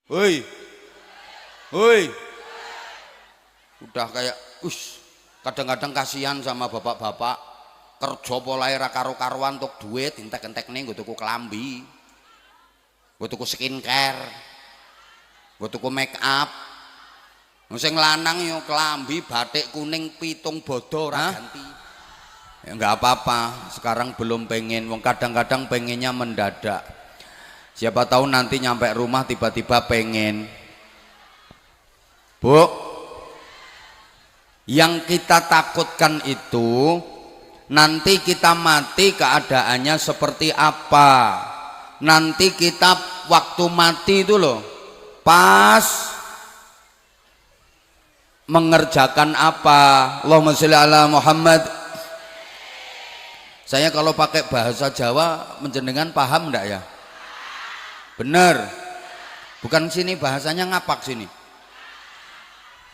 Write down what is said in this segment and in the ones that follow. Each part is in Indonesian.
Woi, woi, udah kayak kadang-kadang kasihan sama bapak-bapak kerja polahe ra karo-karuan untuk duit entek-entek nih gue tuku kelambi, gue tuku skincare, gue tuku make up. Sing lanang yo kelambi batik kuning pitung bodo ora ganti. Ya nggak apa-apa, sekarang belum pengen, wong kadang-kadang pengennya mendadak. Siapa tahu nanti nyampe rumah tiba-tiba pengen. Bu, yang kita takutkan itu nanti kita mati keadaannya seperti apa. Nanti kita waktu mati itu loh, pas mengerjakan apa. Allahumma sholli ala Muhammad. Saya kalau pakai bahasa Jawa menjenengan paham enggak ya? Bener, bukan sini bahasanya ngapak sini.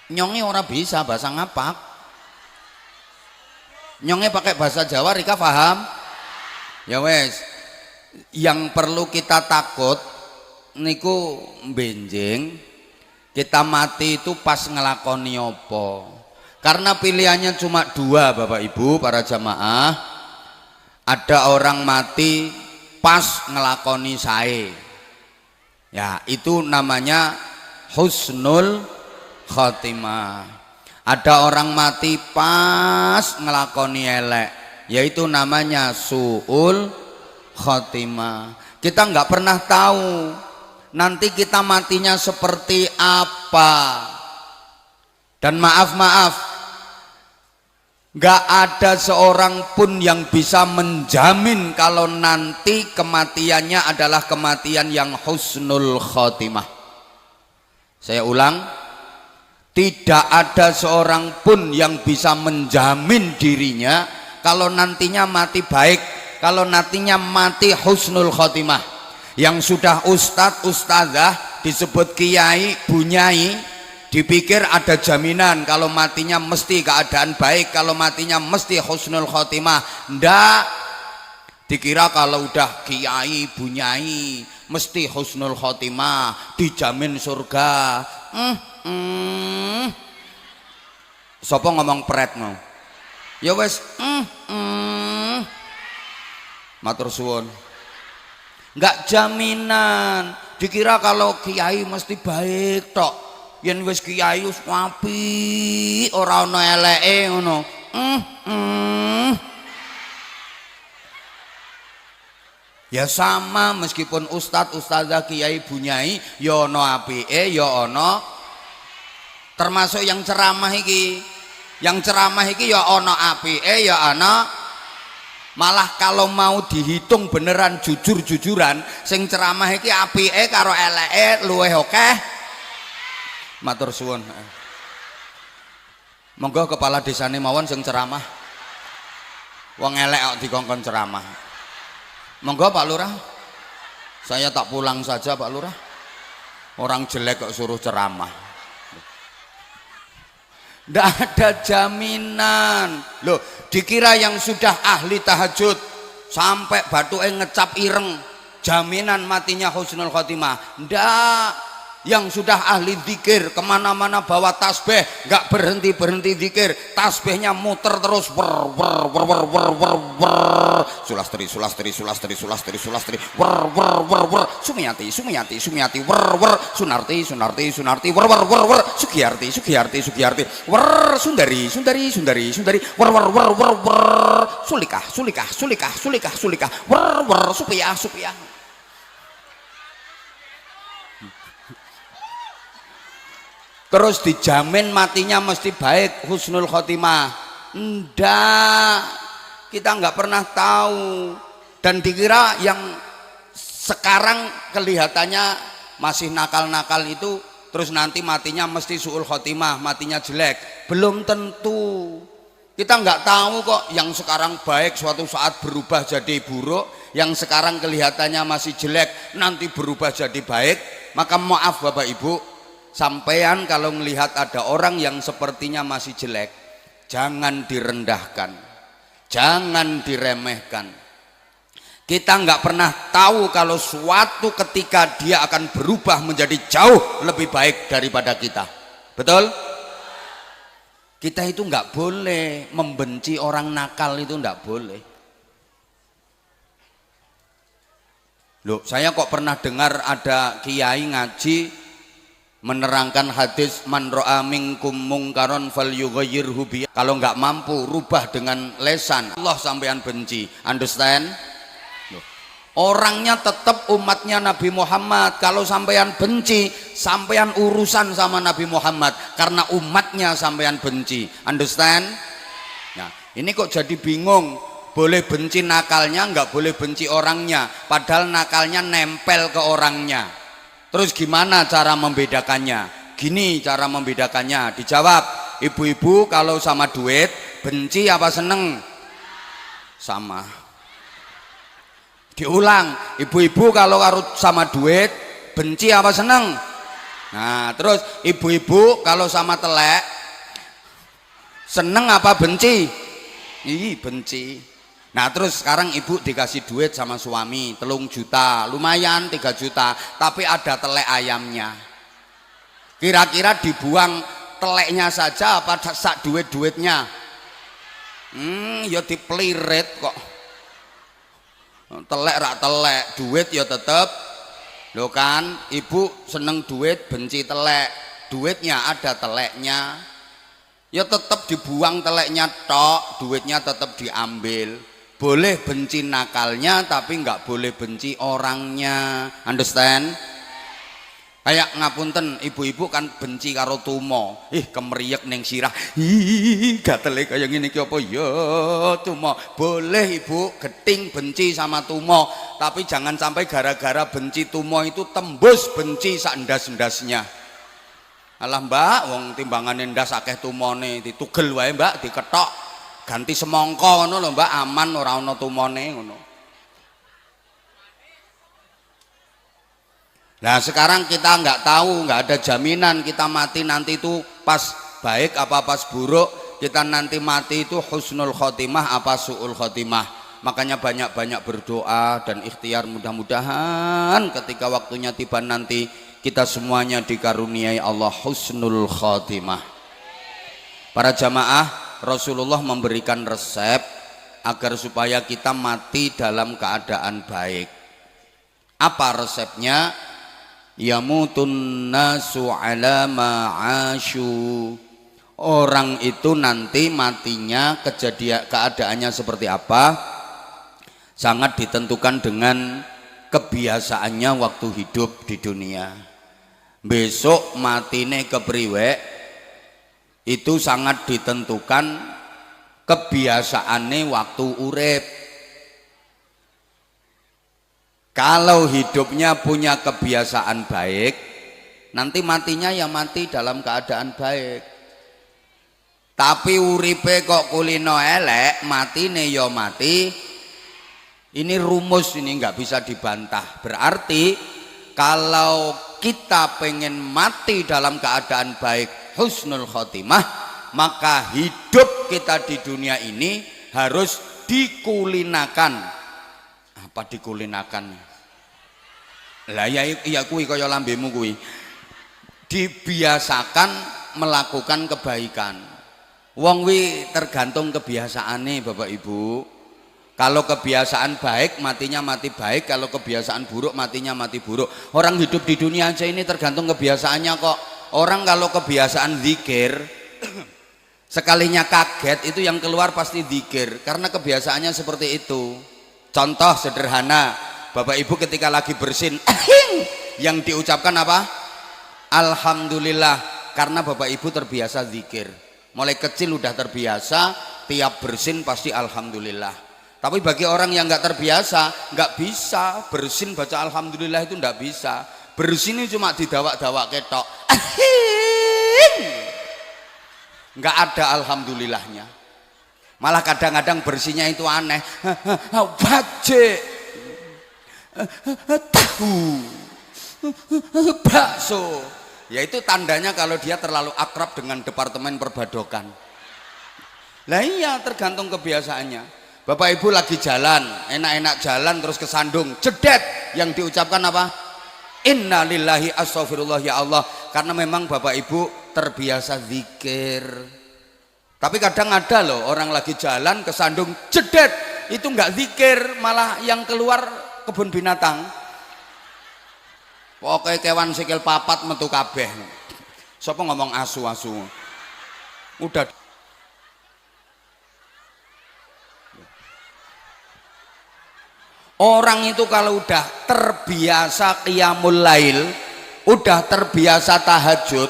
Nyonge ora bisa bahasa ngapak. Nyonge pakai bahasa Jawa, Rika paham? Ya wes, yang perlu kita takut niku benjing kita mati itu pas ngelakoni opo. Karena pilihannya cuma dua, Bapak Ibu para jamaah. Ada orang mati pas ngelakoni sae. Ya, itu namanya husnul khotimah. Ada orang mati pas ngelakoni elek, yaitu namanya su'ul khotimah. Kita nggak pernah tahu nanti kita matinya seperti apa. Dan maaf, nggak ada seorang pun yang bisa menjamin kalau nanti kematiannya adalah kematian yang husnul khotimah. Saya ulang, tidak ada seorang pun yang bisa menjamin dirinya kalau nantinya mati baik, kalau nantinya mati husnul khotimah. Yang sudah ustadz, ustadzah, disebut kiai, bunyai, dipikir ada jaminan kalau matinya mesti keadaan baik, kalau matinya mesti husnul khotimah. Ndak, dikira kalau udah kiai bunyai mesti husnul khotimah, dijamin surga. Sopo ngomong pret mau? Ya wes, matur suwun. Nggak jaminan. Dikira kalau kiai mesti baik tok. Yen wis kiai wis apik, ora ana eleke ngono. Ya sama, meskipun ustadz, ustadzah, kiai, bunyai ya ana apike, ya ana, termasuk yang ceramah iki. Yang ceramah iki ya ana apike, ya ana. Malah kalau mau dihitung beneran jujur-jujuran, sing ceramah iki apike karo eleke luwih akeh. Matur suwun. Monggo kepala desane mawon sing ceramah. Wong elek kok dikongkon ceramah. Monggo Pak Lurah. Saya tak pulang saja Pak Lurah. Orang jelek kok suruh ceramah. Nggak ada jaminan. Loh, dikira yang sudah ahli tahajud sampai batuke ngecap ireng, jaminan matinya husnul khotimah. Ndak. Yang sudah ahli zikir kemana-mana bawa tasbih, nggak berhenti zikir, tasbihnya muter terus, sulastri, Sumiati, Sunarti, Sugiyarti, Sundari, Sulikah, Supiyah. Terus dijamin matinya mesti baik, husnul khotimah. Ndak, kita nggak pernah tahu. Dan dikira yang sekarang kelihatannya masih nakal-nakal itu terus nanti matinya mesti su'ul khotimah, matinya jelek. Belum tentu. Kita nggak tahu kok yang sekarang baik suatu saat berubah jadi buruk, yang sekarang kelihatannya masih jelek nanti berubah jadi baik. Maka maaf Bapak Ibu, sampean kalau melihat ada orang yang sepertinya masih jelek, jangan direndahkan, jangan diremehkan. Kita nggak pernah tahu kalau suatu ketika dia akan berubah menjadi jauh lebih baik daripada kita. Betul? Kita itu nggak boleh membenci orang nakal, itu nggak boleh. Loh, saya kok pernah dengar ada kiai ngaji menerangkan hadis man ra'a minkum mungkaron falyughayyirhu bi. Kalau nggak mampu rubah dengan lesan. Allah sampean benci. Understand? Loh, orangnya tetap umatnya Nabi Muhammad. Kalau sampean benci, sampean urusan sama Nabi Muhammad karena umatnya sampean benci. Understand? Nah, ini kok jadi bingung. Boleh benci nakalnya, nggak boleh benci orangnya, padahal nakalnya nempel ke orangnya. Terus gimana cara membedakannya? Gini cara membedakannya, dijawab. Ibu-ibu kalau sama duit benci apa seneng? Sama. Diulang, ibu-ibu kalau sama duit benci apa seneng? Nah terus ibu-ibu kalau sama telek seneng apa benci? Ih, benci. Nah terus sekarang ibu dikasih duit sama suami 3 juta, lumayan 3 juta, tapi ada telek ayamnya. Kira-kira dibuang teleknya saja apa sak duit-duitnya? Ya dipelirit kok. Telek rak telek, duit ya tetep. Loh kan, ibu seneng duit, benci telek. Duitnya ada teleknya. Ya tetap dibuang teleknya tok, duitnya tetap diambil. Boleh benci nakalnya tapi nggak boleh benci orangnya. Understand? Kayak ngapunten, ibu-ibu kan benci karo tumo. Kemeriek neng sirah. Gatele kaya ngene iki apa ya tumo. Boleh ibu geting benci sama tumo, tapi jangan sampai gara-gara benci tumo itu tembus benci sak ndas-ndasnya. Alah mbak, wong timbangane ndas akeh tumone, ditugel wae mbak, diketok. Ganti semongko ngono lho mbak, aman ora ana tumone ngono. Nah sekarang kita nggak tahu, nggak ada jaminan kita mati nanti itu pas baik apa pas buruk. Kita nanti mati itu husnul khotimah apa su'ul khotimah. Makanya banyak-banyak berdoa dan ikhtiar, mudah-mudahan ketika waktunya tiba nanti kita semuanya dikaruniai Allah husnul khotimah. Para jamaah, Rasulullah memberikan resep agar supaya kita mati dalam keadaan baik. Apa resepnya? Yamutun nasu ala ma'asyu. Orang itu nanti matinya keadaannya seperti apa? Sangat ditentukan dengan kebiasaannya waktu hidup di dunia. Besok matine kepriwe itu sangat ditentukan kebiasaannya waktu urip. Kalau hidupnya punya kebiasaan baik, nanti matinya ya mati dalam keadaan baik. Tapi uripe kok kulino elek, matine ya mati. Ini rumus, ini nggak bisa dibantah. Berarti kalau kita pengen mati dalam keadaan baik, husnul khotimah, maka hidup kita di dunia ini harus dikulinakan. Apa dikulinakan? Lah ya kuwi kaya lambemu kuwi. Dibiasakan melakukan kebaikan. Wong wi tergantung kebiasaane Bapak Ibu. Kalau kebiasaan baik matinya mati baik, kalau kebiasaan buruk matinya mati buruk. Orang hidup di dunia aja ini tergantung kebiasaannya kok. Orang kalau kebiasaan zikir sekalinya kaget itu yang keluar pasti zikir karena kebiasaannya seperti itu. Contoh sederhana, Bapak Ibu ketika lagi bersin yang diucapkan apa? Alhamdulillah, karena Bapak Ibu terbiasa zikir. Mulai kecil udah terbiasa, tiap bersin pasti alhamdulillah. Tapi bagi orang yang nggak terbiasa, nggak bisa bersin baca alhamdulillah, itu nggak bisa. Bersin ini cuma didawak-dawak ketok, nggak ada alhamdulillahnya. Malah kadang-kadang bersihnya itu aneh, wajib tahu bakso, yaitu tandanya kalau dia terlalu akrab dengan departemen perbadokan. Lah iya, tergantung kebiasaannya. Bapak Ibu lagi jalan, enak-enak jalan terus kesandung, jedet, yang diucapkan apa? Inna lillahi astaghfirullah ya Allah. Karena memang Bapak Ibu terbiasa zikir. Tapi kadang ada loh orang lagi jalan kesandung, jedet, itu nggak zikir, malah yang keluar kebun binatang. Pokoknya kewan sikil papat metu kabeh. Siapa ngomong asu-asu? Udah. Orang itu kalau udah terbiasa qiyamul lail, udah terbiasa tahajud,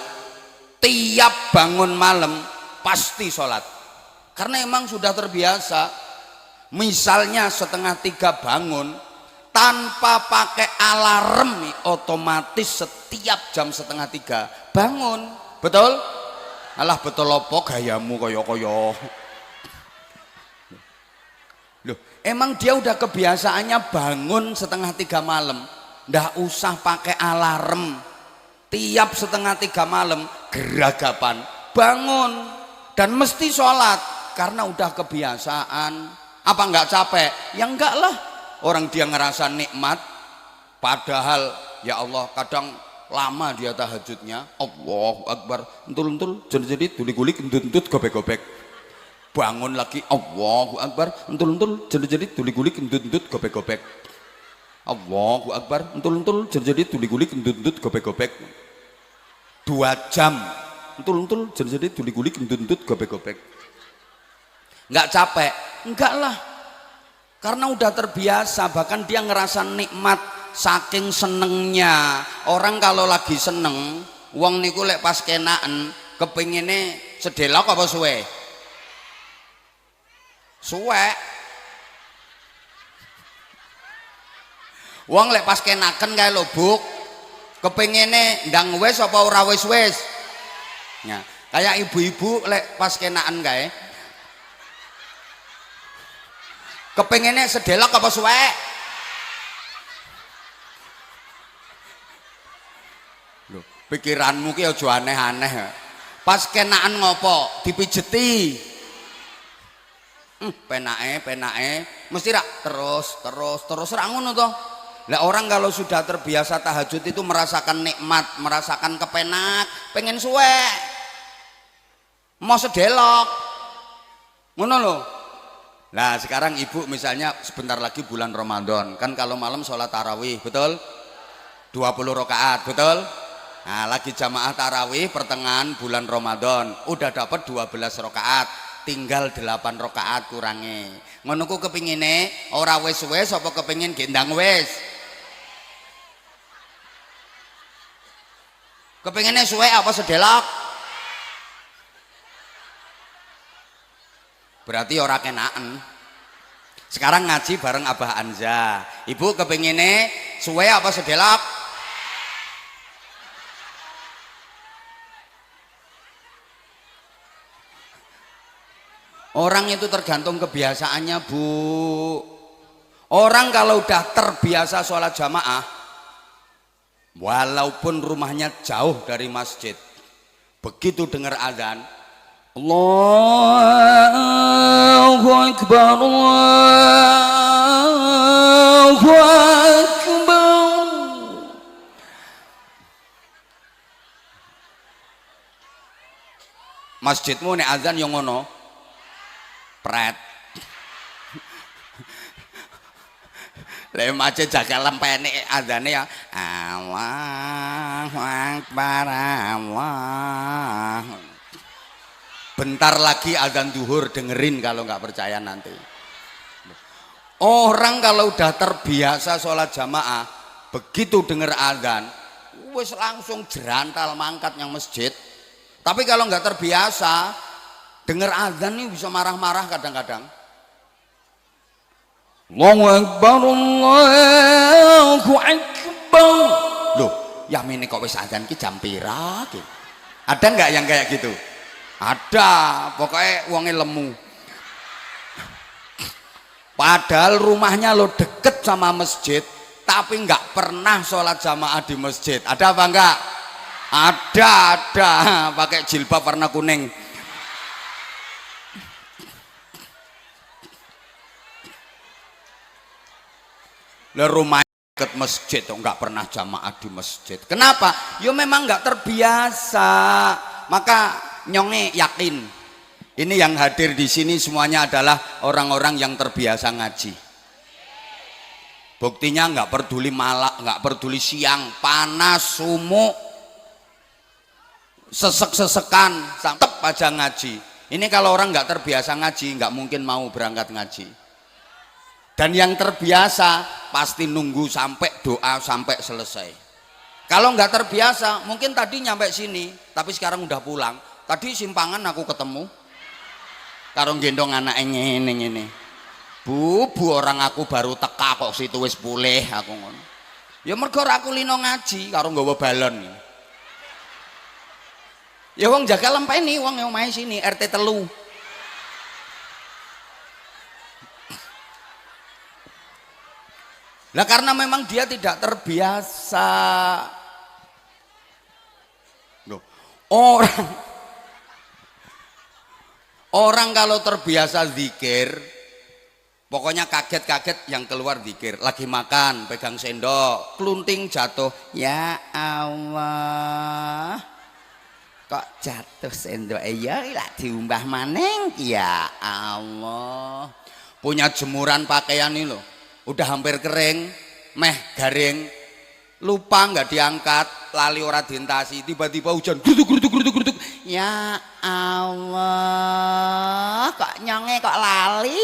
tiap bangun malam pasti sholat. Karena emang sudah terbiasa. Misalnya 2:30 bangun, tanpa pakai alarm otomatis setiap jam 2:30 bangun. Betul? Alah betul apa gayamu koyo-koyo. Emang dia udah kebiasaannya bangun 2:30 malam, ndak usah pakai alarm. Tiap 2:30 malam geragapan bangun dan mesti sholat karena udah kebiasaan. Apa nggak capek? Ya enggak lah. Orang dia ngerasa nikmat, padahal ya Allah kadang lama dia tahajudnya. Allahu Akbar, entul-entul jadi tulik-gulik, entut-entut gobek-gobek. Bangun lagi, Allahu Akbar, entul-entul jadi tulik-gulik, entut-entut gobek-gobek. Allahu Akbar, entul-entul jadi tulik-gulik, entut-entut gobek-gobek. 2 jam, entul-entul jadi tulik-gulik, entut-entut gobek-gobek. Nggak capek? Enggak lah, karena udah terbiasa. Bahkan dia ngerasa nikmat saking senengnya. Orang kalau lagi seneng, wong niku lek pas kenaan kepingine sedelok apa suwe? Suwek. Wong lek pas kenaken kae lho, Buk. Kepengine ndang wis apa ora wis-wis. Ya, kayak ibu-ibu lek pas kenaan kae. Kepengine sedelok apa suwek? Lho, pikiranmu ki aja aneh-aneh. Pas kenaan ngopo? Dipijeti. Penake mesti rak terus rak ngono toh. Lah orang kalau sudah terbiasa tahajud itu merasakan nikmat, merasakan kepenak, pengen suwek, mau sedelok ngono loh. Nah sekarang ibu misalnya sebentar lagi bulan Ramadan kan, kalau malam sholat tarawih, betul? 20 rakaat, betul? Nah lagi jamaah tarawih pertengahan bulan Ramadan, udah dapat 12 rakaat, tinggal 8 rakaat kurangi. Ngono ku kepingine ora wis-wis apa kepingin gendang wis? Kepingine suwe apa sedelok? Berarti ora kenaan. Sekarang ngaji bareng Abah Anza. Ibu kepingine suwe apa sedelok? Orang itu tergantung kebiasaannya, Bu. Orang kalau udah terbiasa sholat jamaah, walaupun rumahnya jauh dari masjid, begitu dengar azan, Allahu Akbar, Allahu Akbar. Masjidmu nek azan yang ngono pret lek macet jaga lempene azane ya Allahu Akbar Allah. Bentar lagi azan zuhur, dengerin kalau nggak percaya nanti. Orang kalau udah terbiasa sholat jamaah, begitu denger azan wis langsung jerantal mangkat yang masjid. Tapi kalau nggak terbiasa dengar azan nih bisa marah-marah kadang-kadang. Allahu Akbar, Allahu Akbar. Loh, ya ini kok wis azan ki jam pira ki? Ada nggak yang kayak gitu? Ada, pokoknya uangnya lemu. Padahal rumahnya lo deket sama masjid, tapi nggak pernah sholat jamaah di masjid. Ada apa enggak? Ada. Pakai jilbab warna kuning. Lah rumah deket masjid kok nggak pernah jamaah di masjid. Kenapa? Yo memang nggak terbiasa. Maka nyonge yakin ini yang hadir di sini semuanya adalah orang-orang yang terbiasa ngaji. Buktinya nggak peduli malam, nggak peduli siang, panas, sumuk, sesek-sesekan, tetap aja ngaji. Ini kalau orang nggak terbiasa ngaji, nggak mungkin mau berangkat ngaji. Dan yang terbiasa pasti nunggu sampai doa sampai selesai. Kalau nggak terbiasa, mungkin tadi nyampe sini, tapi sekarang udah pulang. Tadi simpangan aku ketemu, karo gendong anak ngene. Bu orang aku baru teka kok situ wis pulih aku ngono. Ya mergo aku lino ngaji karo nggawa balon. Ya wong jaga lempeni wong yang omahe sini RT 3. Lah karena memang dia tidak terbiasa. Loh, orang kalau terbiasa zikir, pokoknya kaget-kaget yang keluar zikir. Lagi makan, pegang sendok, kelunting jatuh. Ya Allah, kok jatuh sendok? Ya lah diumbah maneng. Ya Allah, punya jemuran pakaian ini loh, udah hampir kering, meh garing, lupa nggak diangkat, lali ora dientasi, tiba-tiba hujan grutuk. Ya Allah, kok nyonge kok lali?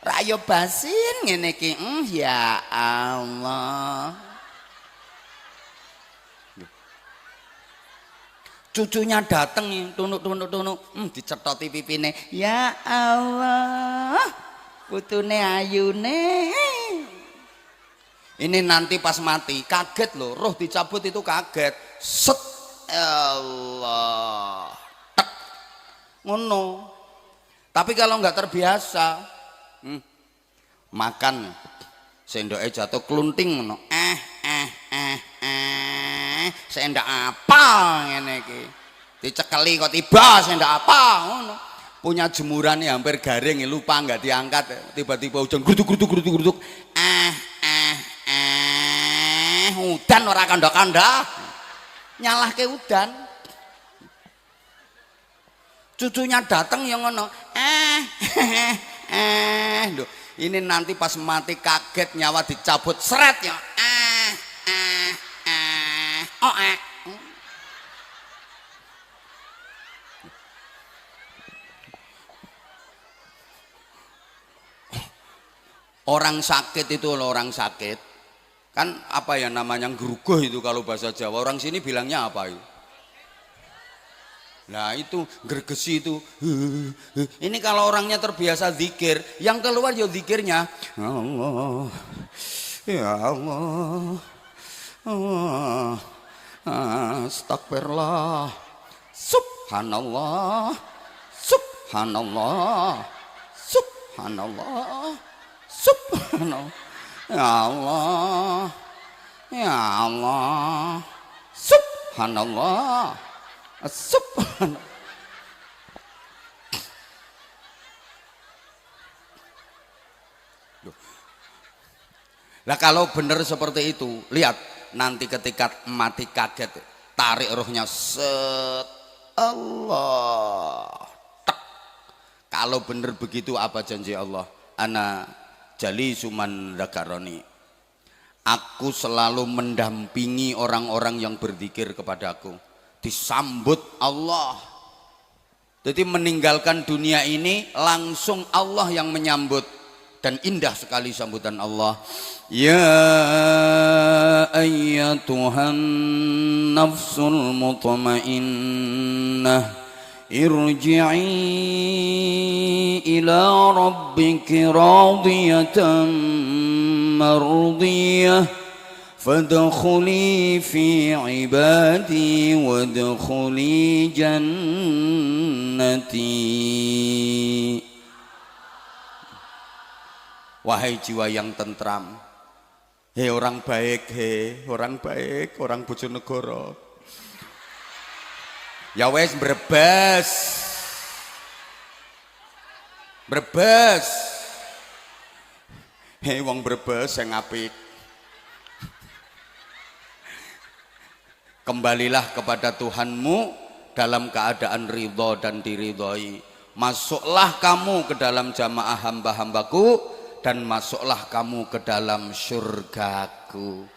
Rayo basin ngene iki. Ya Allah. Cucunya dateng tunuk dicetoti pipine. Ya Allah, putune ayune. Ini nanti pas mati kaget loh, roh dicabut itu kaget. Set Allah. Tek. Ngono. Tapi kalau nggak terbiasa, makan sendoknya jatuh kelunting ngono. Sendok apa ngene iki? Dicekeli kok tiba sendok apa ngono. Punya jemuran yang hampir garing lupa nggak diangkat, tiba-tiba hujan grutuk. Udan ora kanda-kanda. Nyalahke udan. Cucunya datang yang ngono. Loh, ini nanti pas mati kaget nyawa dicabut seret ya. Orang sakit itu loh, orang sakit kan apa ya namanya geruguh itu kalau bahasa Jawa. Orang sini bilangnya apa itu? Nah itu gergesi itu. Ini kalau orangnya terbiasa zikir, yang keluar ya zikirnya Allah, ya Allah, astagfirullah, subhanallah, subhanallah, subhanallah, subhanallah, ya Allah, ya Allah, subhanallah, subhanallah. Lah kalau benar seperti itu, lihat nanti ketika mati kaget, tarik rohnya set Allah. Tek. Kalau benar begitu apa janji Allah? Ana jali suman dakaroni. Aku selalu mendampingi orang-orang yang berzikir kepadaku. Disambut Allah. Jadi meninggalkan dunia ini langsung Allah yang menyambut. Dan indah sekali sambutan Allah. Ya ayyatuhan nafsul mutmainnah irji'i ila rabbiki radiyatan mardiyah fadkhuli fi ibadi wadkhuli jannati. Wahai jiwa yang tentram, hei orang baik, orang Bojonegoro, ya wes brebes, Hei wong Brebes sing apik. Kembalilah kepada Tuhanmu dalam keadaan ridho dan diridhoi. Masuklah kamu ke dalam jamaah hamba-hambaku dan masuklah kamu ke dalam surgaku.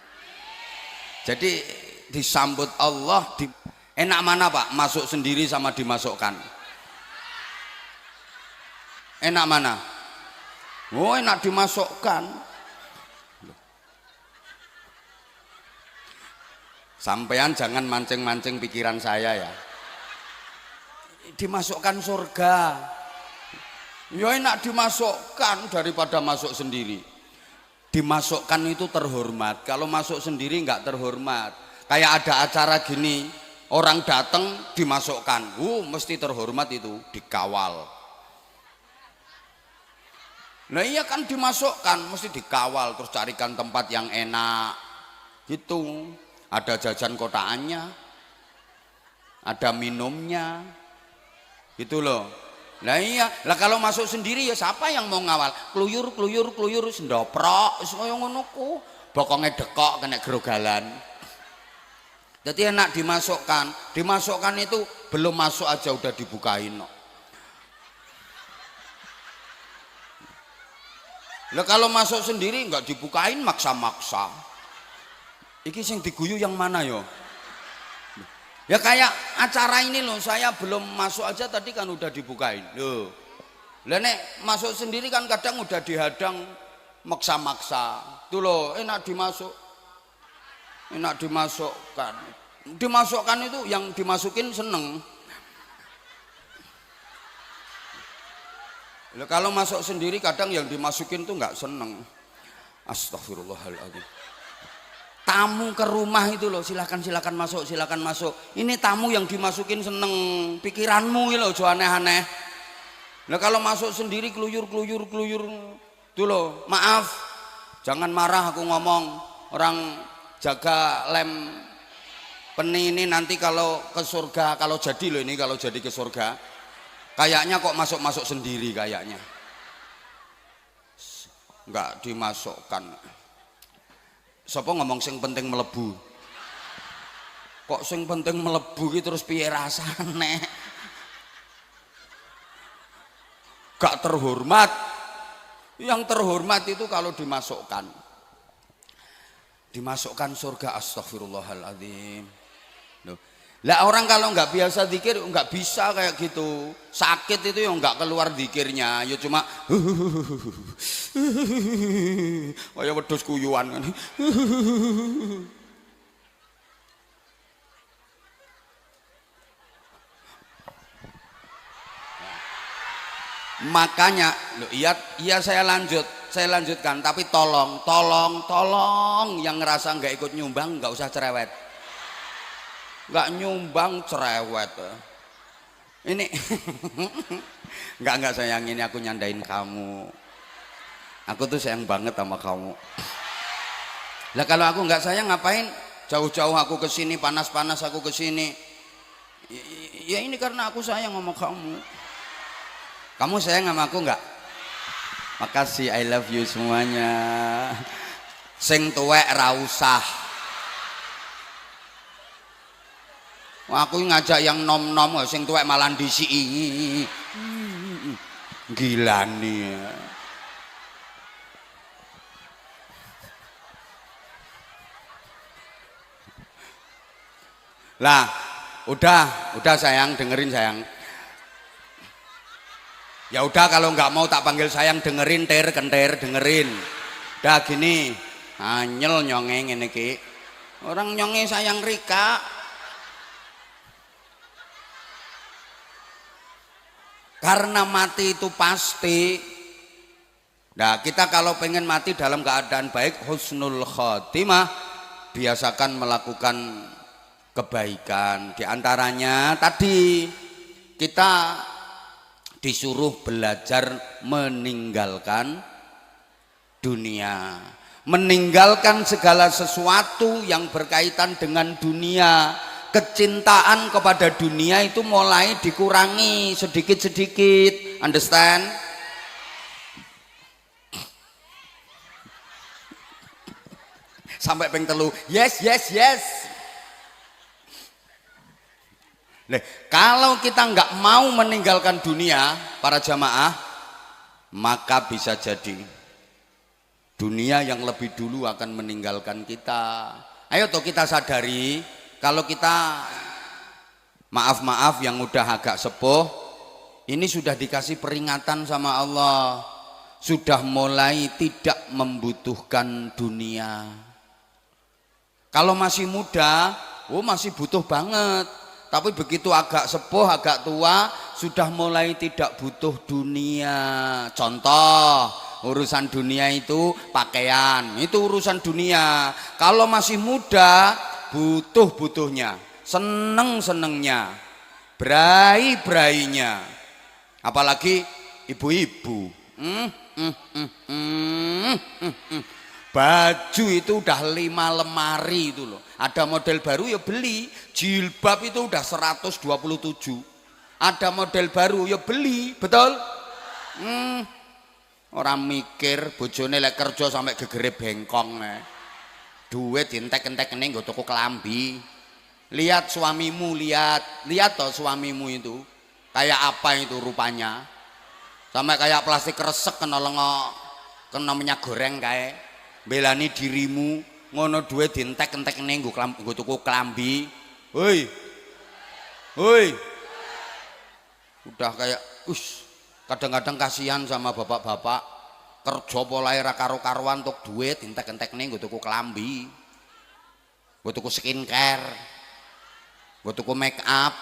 Jadi disambut Allah enak mana Pak? Masuk sendiri sama dimasukkan? Enak mana? Oh enak dimasukkan. Sampean jangan mancing-mancing pikiran saya ya. Dimasukkan surga. Ya enak dimasukkan daripada masuk sendiri. Dimasukkan itu terhormat. Kalau masuk sendiri enggak terhormat. Kayak ada acara gini, orang datang dimasukkan. Mesti terhormat itu, dikawal. Nah iya kan dimasukkan, mesti dikawal, terus carikan tempat yang enak. Gitu. Ada jajan kotaannya, ada minumnya, gitu loh. Nah iya, lah kalau masuk sendiri ya siapa yang mau ngawal? Kluyur sendoprok, kaya ngono ku. Bokonge dekok kena gerogalan. Jadi enak dimasukkan itu belum masuk aja udah dibukain. Lah kalau masuk sendiri nggak dibukain maksa-maksa. Iki sing diguyu yang mana yo? Ya kayak acara ini loh, saya belum masuk aja tadi kan udah dibukain. Loh. Lah nek masuk sendiri kan kadang udah dihadang maksa-maksa. Tuh loh, enak dimasukkan. Dimasukkan itu yang dimasukin seneng. Lah kalau masuk sendiri kadang yang dimasukin tuh nggak seneng. Astagfirullahaladzim. Tamu ke rumah itu loh, silakan masuk. Ini tamu yang dimasukin seneng, pikiranmu loh, jangan aneh-aneh. Nah kalau masuk sendiri keluyur, tuh loh, maaf, jangan marah aku ngomong. Orang jaga lem peni ini nanti kalau ke surga, kalau jadi loh ini, kalau jadi ke surga, kayaknya kok masuk sendiri kayaknya, nggak dimasukkan. Sapa ngomong sing penting melebu? Kok sing penting melebu iki terus piye rasane? Gak terhormat. Yang terhormat itu kalau dimasukkan. Dimasukkan surga, astagfirullahaladzim. Lah orang kalau nggak biasa zikir nggak bisa kayak gitu. Sakit itu yang nggak keluar zikirnya, ya cuma kayak wedhus kuyuan kan. Makanya iya saya lanjutkan, tapi tolong yang ngerasa nggak ikut nyumbang nggak usah cerewet. Nggak nyumbang cerewet ini. Nggak sayang, ini aku nyandain kamu, aku tuh sayang banget sama kamu. Lah kalau aku nggak sayang ngapain jauh-jauh aku kesini, panas-panas aku kesini. Ya ini karena aku sayang sama kamu. Kamu sayang sama aku nggak? Makasih, I love you semuanya. Sing tuwek ra usah. Aku ngajak yang nom-nom, sing tuwek malah disiki. Gila nih. Lah, udah sayang, dengerin sayang. Ya udah kalau nggak mau tak panggil sayang, dengerin dengerin. Udah gini, anyel nyonge ngene iki. Orang nyonge sayang Rika. Karena mati itu pasti. Nah kita kalau pengen mati dalam keadaan baik, husnul khotimah, biasakan melakukan kebaikan. Di antaranya tadi kita disuruh belajar meninggalkan dunia, meninggalkan segala sesuatu yang berkaitan dengan dunia. Kecintaan kepada dunia itu mulai dikurangi sedikit-sedikit, understand? sampai ping 3 yes yes yes. Nah, kalau kita nggak mau meninggalkan dunia para jamaah, maka bisa jadi dunia yang lebih dulu akan meninggalkan kita. Ayo toh kita sadari kalau kita maaf yang udah agak sepuh ini sudah dikasih peringatan sama Allah, sudah mulai tidak membutuhkan dunia. Kalau masih muda, masih butuh banget. Tapi begitu agak sepuh, agak tua, sudah mulai tidak butuh dunia. Contoh, urusan dunia itu pakaian, itu urusan dunia. Kalau masih muda, butuhnya, senengnya, berai-berainya. Apalagi ibu-ibu. Baju itu udah 5 lemari itu loh. Ada model baru ya beli. Jilbab itu udah 127. Ada model baru ya beli, betul? Orang mikir bojone lek kerja sampai gegere bengkong. Duit entek-entek ning nggo tuku kelambi. Lihat suamimu, lihat toh suamimu itu. Kayak apa itu rupanya? Sampai kayak plastik resek kena lengo, kena minyak goreng kae. Belani dirimu ngono duwe dientek-entek ning nggo tuku klambi. Hoi. Udah kayak kadang-kadang kasihan sama bapak-bapak kerja polahe ra karo-karuan untuk duit entek-entek ning nggo tuku klambi. Nggo tuku skincare. Nggo tuku make up.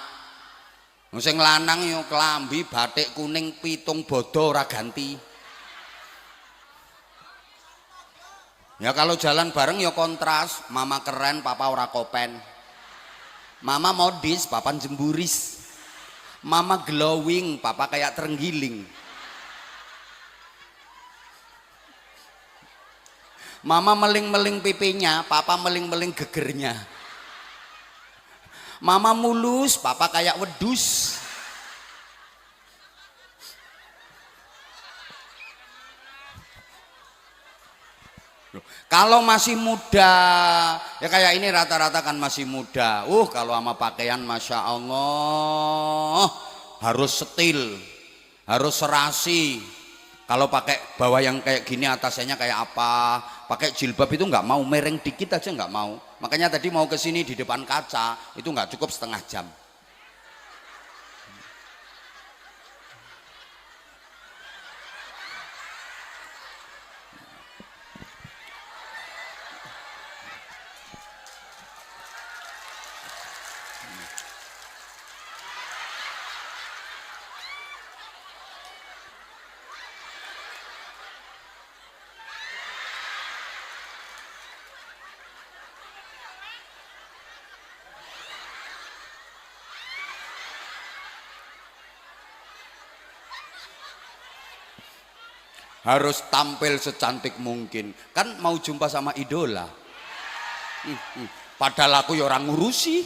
Sing lanang yo klambi batik kuning 7 bodo ora ganti. Ya kalau jalan bareng ya kontras, mama keren, papa ora kopen. Mama modis, papa jemburis. Mama glowing, papa kayak terenggiling. Mama meling-meling pipinya, papa meling-meling gegernya. Mama mulus, papa kayak wedus. Kalau masih muda, ya kayak ini rata-rata kan masih muda. Kalau sama pakaian Masya Allah harus setil, harus serasi. Kalau pakai bawah yang kayak gini atasnya kayak apa, pakai jilbab itu nggak mau, mereng dikit aja nggak mau. Makanya tadi mau ke sini di depan kaca itu nggak cukup setengah jam. Harus tampil secantik mungkin. Kan mau jumpa sama idola. Padahal aku ya orang ngurusi.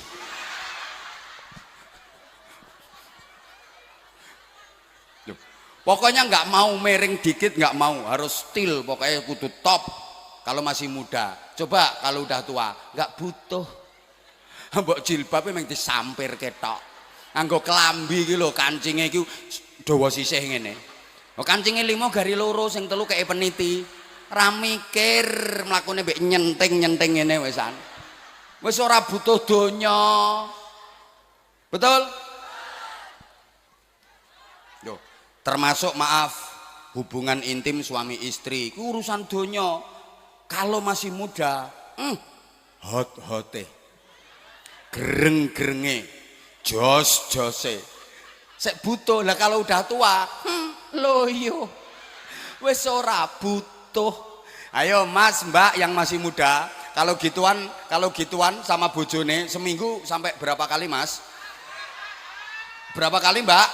Pokoknya nggak mau mereng dikit, nggak mau, harus stil, pokoknya kudu top. Kalau masih muda, coba kalau udah tua, nggak butuh. Mbok jilbab memang disampir ketok. Anggo kelambi gitu, kancingnya gitu, dawa sisih ngene. Kancingnya 5 gari loro, sing 3 kayak peniti. Ramikir mlakune mbek nyenting ngene wisan. Wis ora butuh donya. Betul? Yo, termasuk maaf hubungan intim suami istri, itu urusan donya. Kalau masih muda, hot-hote, gereng-gerenge, jos-jose. Sek butuh lah. Kalau udah tua, loyo wis ora butuh. Ayo Mas Mbak yang masih muda, kalau gituan sama bojone seminggu sampai berapa kali Mas? Berapa kali Mbak?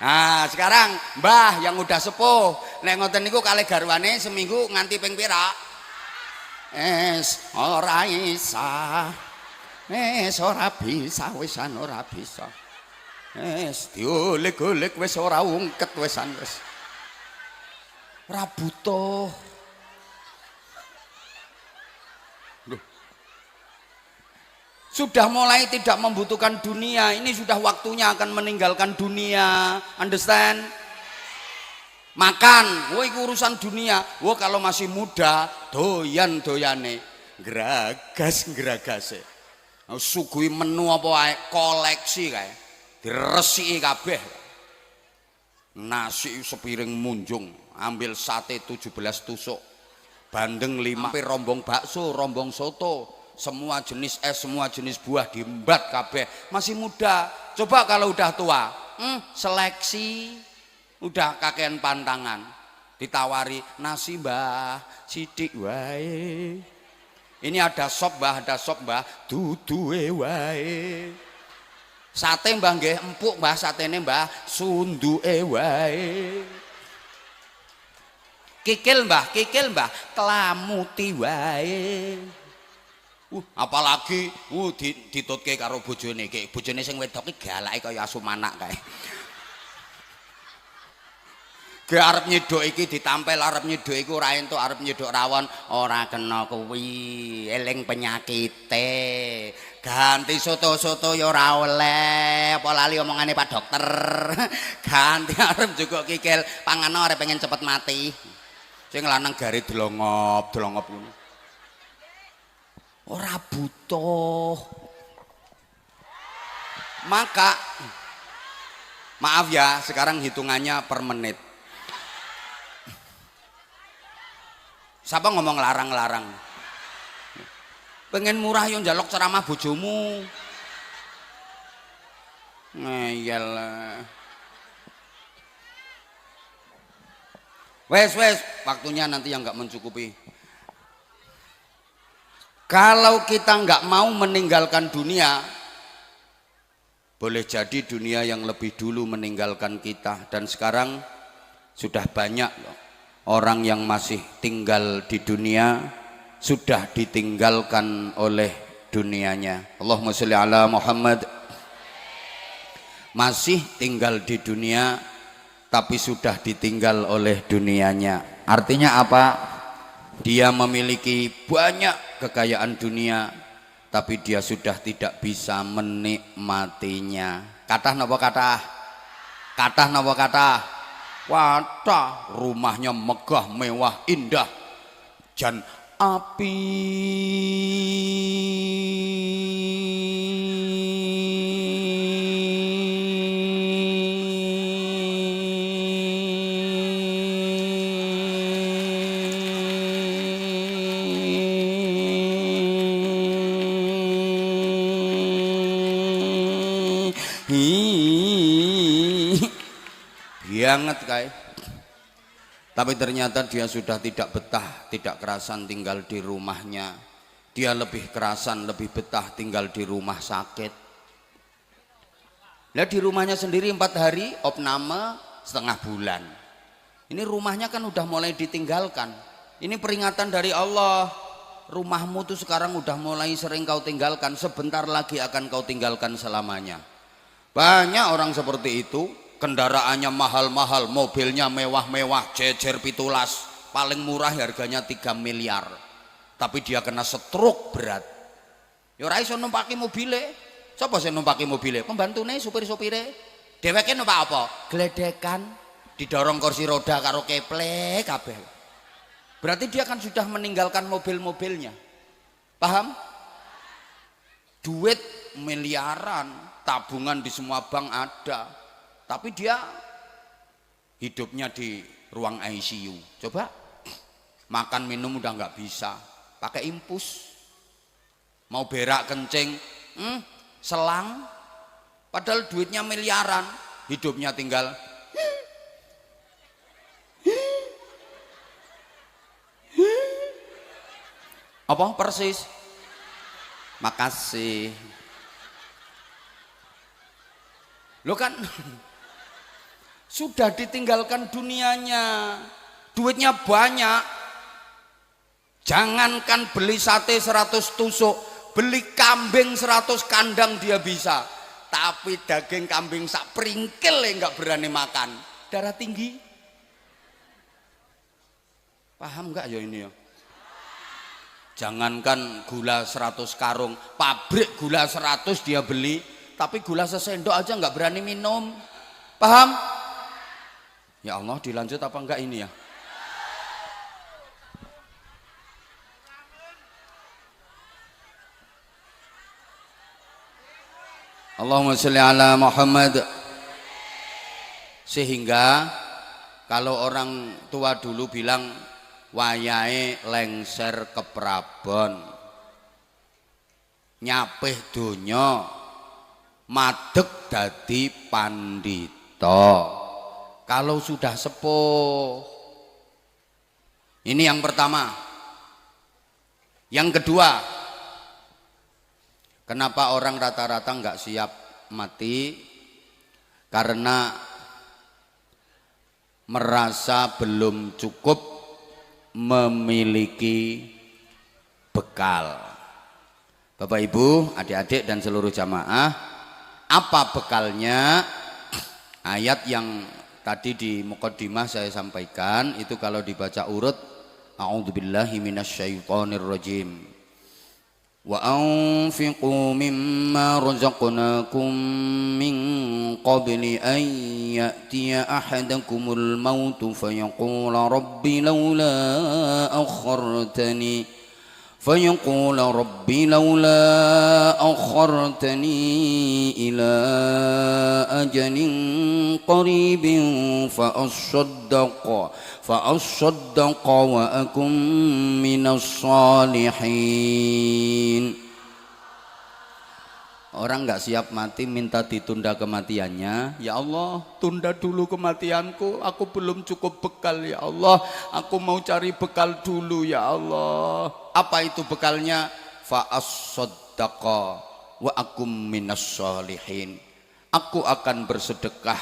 Nah sekarang Mbah yang udah sepuh nek ngoten niku kalih garwane seminggu nganti ping pira? Ora isa, ora bisa, wisan ora bisa. Diolik-olik wis ora ungket wisan wis. Ora butuh. sudah mulai tidak membutuhkan dunia. Ini sudah waktunya akan meninggalkan dunia. Understand? Makan, woi urusan dunia. Wah kalau masih muda, doyan-doyane, geragas-geragase. Sugui menu apa ae, koleksi kae. Diresiki kabeh. Nasi sepiring munjung, ambil sate 17 tusuk. Bandeng 5, rombong bakso, rombong soto, semua jenis es, semua jenis buah diembat kabeh. Masih muda. Coba kalau udah tua, seleksi, udah kakean pantangan. Ditawari nasi mbah, sidik wae. Ini ada sop mbah, duduhe wae. Sate mbah nggih empuk mbah, satene mbah, sunduke wae. Kikil mbah, kelamuti wae. Apalagi ditutke karo bojone iki. Bojone sing wedok iki galake kaya asu manak kae. Ge arep nyedok iki ditampel arep nyedok iku ora entuk arep nyedok rawon ora kena kuwi eling penyakite. Ganti soto-soto ya ora oleh. Apa lali omongane Pak Dokter. Ganti arep juga kikil panganan arep pengen cepet mati. Sing lanang gare delongop ngono. Ora butuh. Maka maaf ya, sekarang hitungannya per menit. Siapa ngomong larang-larang? Pengen murah yo njaluk ceramah bojomu. Ngeyel. Wes, waktunya nanti yang nggak mencukupi. Kalau kita nggak mau meninggalkan dunia, boleh jadi dunia yang lebih dulu meninggalkan kita. Dan sekarang sudah banyak loh, orang yang masih tinggal di dunia sudah ditinggalkan oleh dunianya. Allahumma sholli ala Muhammad. Masih tinggal di dunia tapi sudah ditinggal oleh dunianya. Artinya apa? Dia memiliki banyak kekayaan dunia tapi dia sudah tidak bisa menikmatinya. Kathah napa kathah? Kathah napa kathah? Kathah. Rumahnya megah, mewah, indah. Jan api banget kae. Tapi ternyata dia sudah tidak betah, tidak kerasan tinggal di rumahnya. Dia lebih kerasan, lebih betah tinggal di rumah sakit. Nah di rumahnya sendiri 4 hari, opname setengah bulan. Ini rumahnya kan udah mulai ditinggalkan. Ini peringatan dari Allah. Rumahmu tuh sekarang udah mulai sering kau tinggalkan. Sebentar lagi akan kau tinggalkan selamanya. Banyak orang seperti itu. Kendaraannya mahal-mahal, mobilnya mewah-mewah, jejer pitulas, paling murah harganya 3 miliar. Tapi dia kena stroke berat. Ya ora iso numpaki mobile. Sapa sing numpaki mobile? Pembantune, supir-supire. Dheweke numpak apa? Gledekan, didorong kursi roda karo keple kabeh. Berarti dia kan sudah meninggalkan mobil-mobilnya. Paham? Duit miliaran, tabungan di semua bank ada. Tapi dia hidupnya di ruang ICU. Coba makan minum udah nggak bisa, pakai impus. Mau berak kencing, selang. Padahal duitnya miliaran, hidupnya tinggal. Apa persis? Makasih. Lo kan sudah ditinggalkan dunianya, duitnya banyak. Jangankan beli sate 100 tusuk, beli kambing 100 kandang dia bisa. Tapi daging kambing sak pringkil nggak berani makan. Darah tinggi. Paham nggak ya ini ya? Jangankan gula 100 karung, pabrik gula 100 dia beli, tapi gula sesendok aja nggak berani minum. Paham? Ya Allah, dilanjut apa enggak ini ya? Allahumma sholli ala Muhammad. Sehingga kalau orang tua dulu bilang wayahe lengser ke Prabon, nyapih donya, madeg dadi pandita. Kalau sudah sepuh, ini yang pertama. Yang kedua, kenapa orang rata-rata nggak siap mati? Karena merasa belum cukup memiliki bekal. Bapak Ibu, adik-adik dan seluruh jamaah, apa bekalnya? Ayat yang tadi di muqaddimah saya sampaikan itu kalau dibaca urut, a'udzubillahi minasyaitonirrajim. Wa anfiqu mimma razaqnakum min qabli an ya'tiya ahadakumul mautu fayaqula rabbi laula akhartani فيقول ربي لولا أخرتني إلى أجل قريب فأصدق وأكن من الصالحين. Orang nggak siap mati minta ditunda kematiannya. Ya Allah, tunda dulu kematianku, aku belum cukup bekal ya Allah, aku mau cari bekal dulu ya Allah. Apa itu bekalnya? Fa as-saddaqa wa akum minas sholihin. Aku akan bersedekah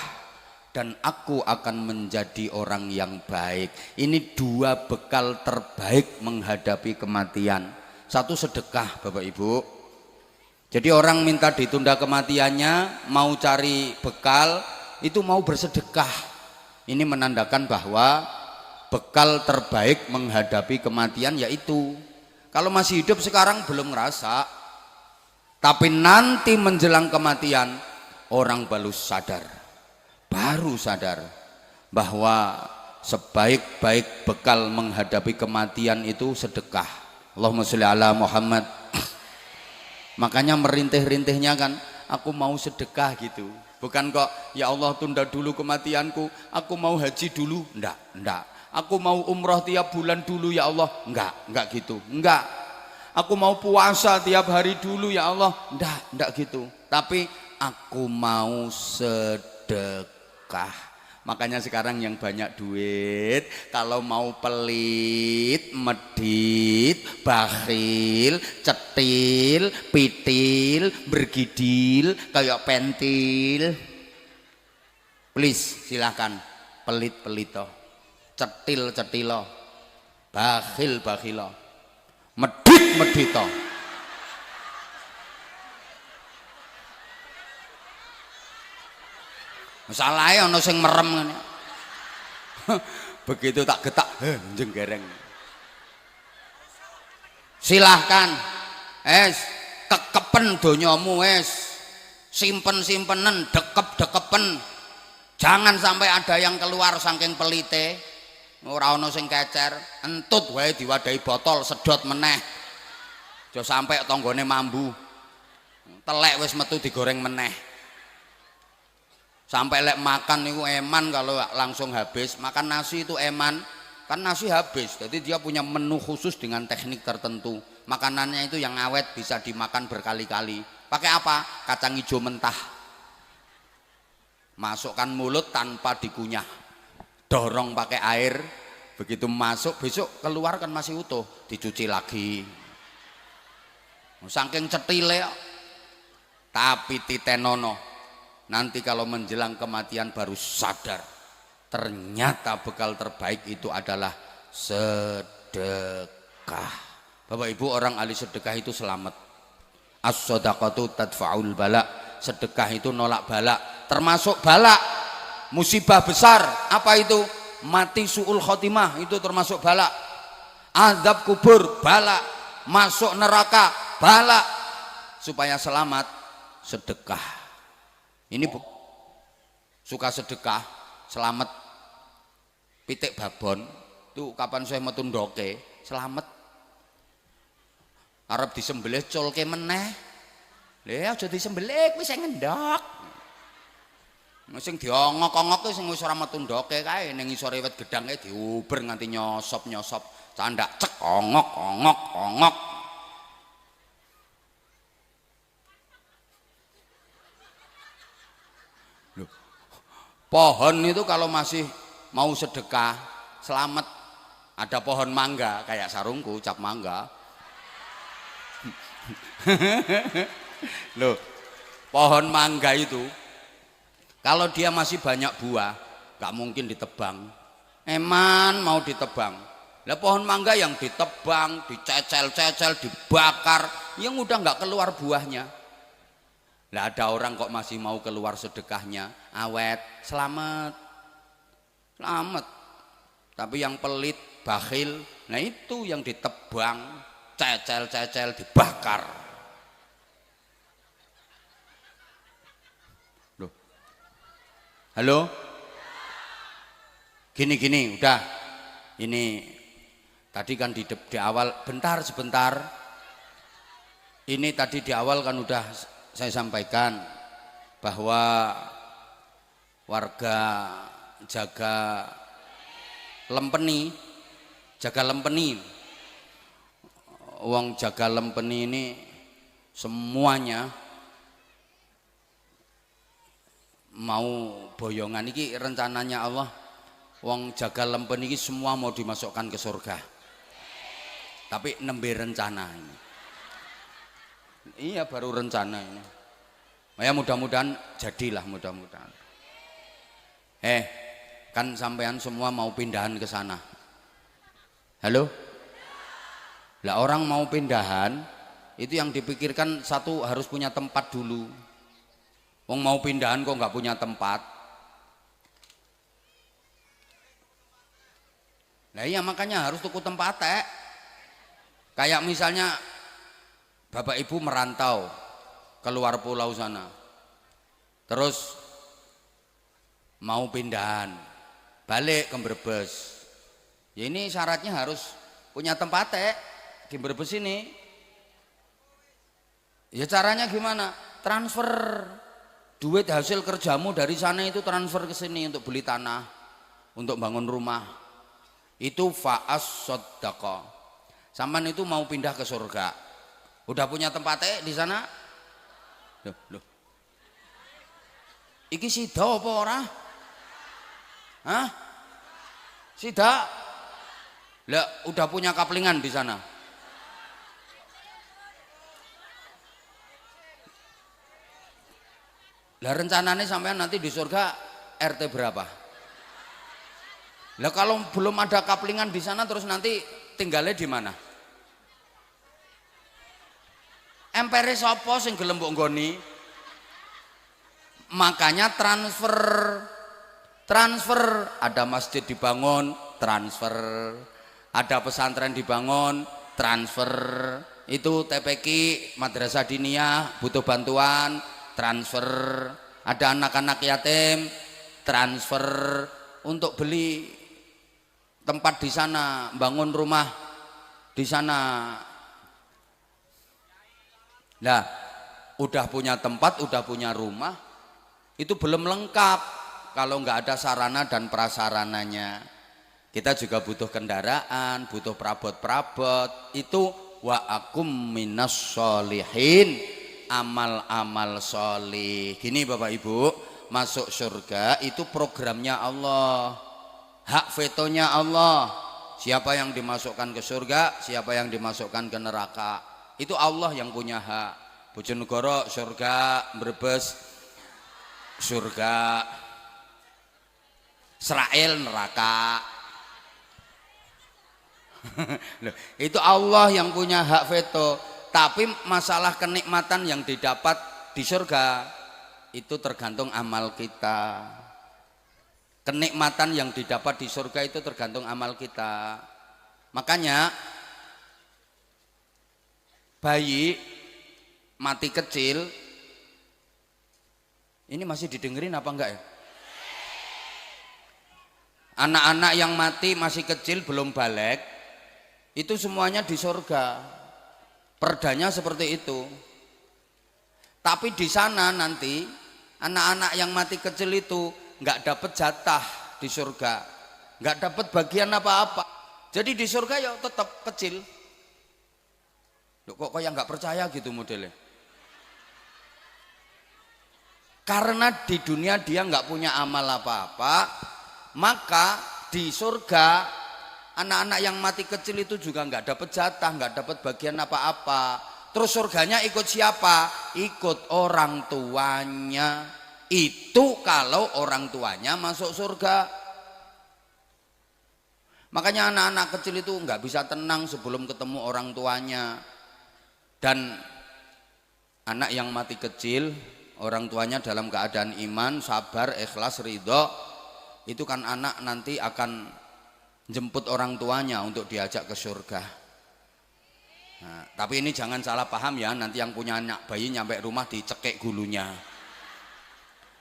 dan aku akan menjadi orang yang baik. Ini dua bekal terbaik menghadapi kematian. Satu sedekah, Bapak Ibu. Jadi orang minta ditunda kematiannya, mau cari bekal, itu mau bersedekah. Ini menandakan bahwa bekal terbaik menghadapi kematian yaitu, kalau masih hidup sekarang belum ngerasa, tapi nanti menjelang kematian orang baru sadar bahwa sebaik-baik bekal menghadapi kematian itu sedekah. Allahumma sholli ala Muhammad. Makanya merintih-rintihnya kan, aku mau sedekah gitu. Bukan kok, ya Allah tunda dulu kematianku, aku mau haji dulu. Enggak. Aku mau umroh tiap bulan dulu ya Allah. Enggak gitu. Enggak. Aku mau puasa tiap hari dulu ya Allah. Enggak gitu. Tapi aku mau sedekah. Makanya sekarang yang banyak duit, kalau mau pelit, medit, bakhil, cetil, pitil, bergidil, kayak pentil, please silahkan, pelit-pelito, cetil-cetilo, bakhil-bakhilo, medit-medito. Masalahnya ono sing merem ngene. Begitu tak getak, jenggereng. Silahkan, kekepen donyamu simpen-simpenen, dekep-dekepen. Jangan sampai ada yang keluar saking pelite. Ora ono sing kecer, entut wae diwadahi botol, sedot meneh. Aja sampai tanggane mambu. Telek wis metu digoreng meneh. Sampai lek makan itu eman, kalau langsung habis. Makan nasi itu eman, kan nasi habis. Jadi dia punya menu khusus dengan teknik tertentu. Makanannya itu yang awet, bisa dimakan berkali-kali. Pakai apa? Kacang hijau mentah. Masukkan mulut tanpa dikunyah. Dorong pakai air. Begitu masuk, besok keluar kan masih utuh. Dicuci lagi. Saking cetile. Tapi titenono. Nanti kalau menjelang kematian baru sadar, ternyata bekal terbaik itu adalah sedekah. Bapak Ibu, orang ahli sedekah itu selamat. As-shadaqatu tadfa'ul bala. Sedekah itu nolak bala, termasuk bala musibah besar. Apa itu? Mati su'ul khotimah, itu termasuk bala. Azab kubur bala. masuk neraka bala. Supaya selamat sedekah. Ini suka sedekah selamat pitik babon tuh kapan saya metu ndoke selamat arep disembelih colke meneh lha aja disembelih wis ngendok sing diongok-ongok sing wis ora metu ndoke kae ning ngisore wit gedang kae diuber nganti nyosop-nyosop candak cek ongok-ongok loh pohon itu kalau masih mau sedekah selamat ada pohon mangga kayak sarungku cap mangga loh pohon mangga itu kalau dia masih banyak buah gak mungkin ditebang eman mau ditebang lah pohon mangga yang ditebang dicecel-cecel dibakar yang udah gak keluar buahnya lah ada orang kok masih mau keluar sedekahnya awet selamat tapi yang pelit bakhil nah itu yang ditebang cecel-cecel dibakar loh halo gini udah ini tadi kan di awal sebentar ini tadi di awal kan udah saya sampaikan bahwa warga jaga lempeni uang jaga lempeni ini semuanya mau boyongan ini rencananya Allah uang jaga lempeni ini semua mau dimasukkan ke surga tapi nembe rencana ini iya baru rencana ini ya mudah-mudahan jadilah mudah-mudahan kan sampean semua mau pindahan ke sana halo lah orang mau pindahan itu yang dipikirkan satu harus punya tempat dulu wong mau pindahan kok nggak punya tempat nah iya makanya harus tuku tempat kayak misalnya bapak ibu merantau keluar pulau sana terus mau pindahan balik ke Brebes ya ini syaratnya harus punya tempat di Brebes ini ya caranya gimana transfer duit hasil kerjamu dari sana itu transfer ke sini untuk beli tanah untuk bangun rumah itu fa'as soddaqah sampean itu mau pindah ke surga udah punya tempat di sana loh iki sida apa ora hah sida lah udah punya kaplingan di sana lah rencananya sampean nanti di surga RT berapa lah kalau belum ada kaplingan di sana terus nanti tinggalnya di mana empere sapa sing gelem mbok nggoni makanya transfer ada masjid dibangun transfer ada pesantren dibangun transfer itu TPQ madrasah diniyah butuh bantuan transfer ada anak-anak yatim transfer untuk beli tempat di sana bangun rumah di sana nah udah punya tempat udah punya rumah itu belum lengkap kalau nggak ada sarana dan prasarananya kita juga butuh kendaraan butuh perabot-perabot itu wa akum minas sholihin amal-amal sholih gini Bapak Ibu masuk surga itu programnya Allah hak vetonya Allah siapa yang dimasukkan ke surga siapa yang dimasukkan ke neraka itu Allah yang punya hak Bojonegoro surga Brebes surga Israel neraka loh, itu Allah yang punya hak veto tapi masalah kenikmatan yang didapat di surga itu tergantung amal kita kenikmatan yang didapat di surga itu tergantung amal kita makanya bayi mati kecil, ini masih didengerin apa enggak ya? Anak-anak yang mati masih kecil belum balik itu semuanya di surga, perdanya seperti itu. Tapi di sana nanti anak-anak yang mati kecil itu nggak dapat jatah di surga, nggak dapat bagian apa-apa. Jadi di surga ya tetap kecil. Loh, kok yang nggak percaya gitu modelnya? Karena di dunia dia nggak punya amal apa-apa, maka di surga anak-anak yang mati kecil itu juga nggak dapat jatah, nggak dapat bagian apa-apa. Terus surganya ikut siapa? Ikut orang tuanya. Itu kalau orang tuanya masuk surga. Makanya anak-anak kecil itu nggak bisa tenang sebelum ketemu orang tuanya. Dan anak yang mati kecil, orang tuanya dalam keadaan iman, sabar, ikhlas, ridho, itu kan anak nanti akan jemput orang tuanya untuk diajak ke surga. Nah, tapi ini jangan salah paham ya, nanti yang punya anak bayi nyampe rumah dicekek gulunya.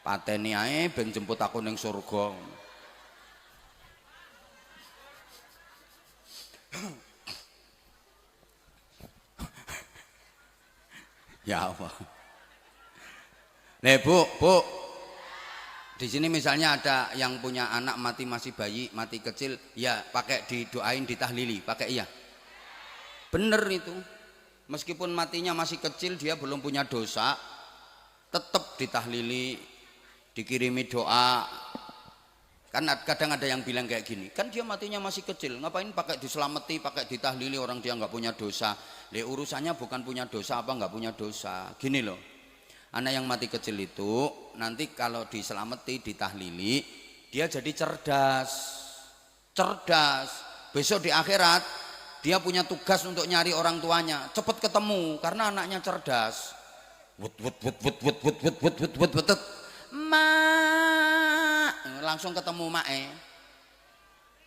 Pateni ae ben jemput aku ning surga. Ya Allah. Nih bu, di sini misalnya ada yang punya anak mati masih bayi, mati kecil, ya pakai didoain, ditahlili, pakai iya. Bener itu. Meskipun matinya masih kecil, dia belum punya dosa, tetap ditahlili, dikirimi doa. Kan kadang ada yang bilang kayak gini, kan dia matinya masih kecil, ngapain pakai diselamati, pakai ditahlili, orang dia nggak punya dosa. Urusannya bukan punya dosa apa nggak punya dosa. Gini loh, anak yang mati kecil itu nanti kalau diselamati, ditahlili, dia jadi cerdas. Besok di akhirat dia punya tugas untuk nyari orang tuanya, cepet ketemu karena anaknya cerdas. Langsung ketemu mae.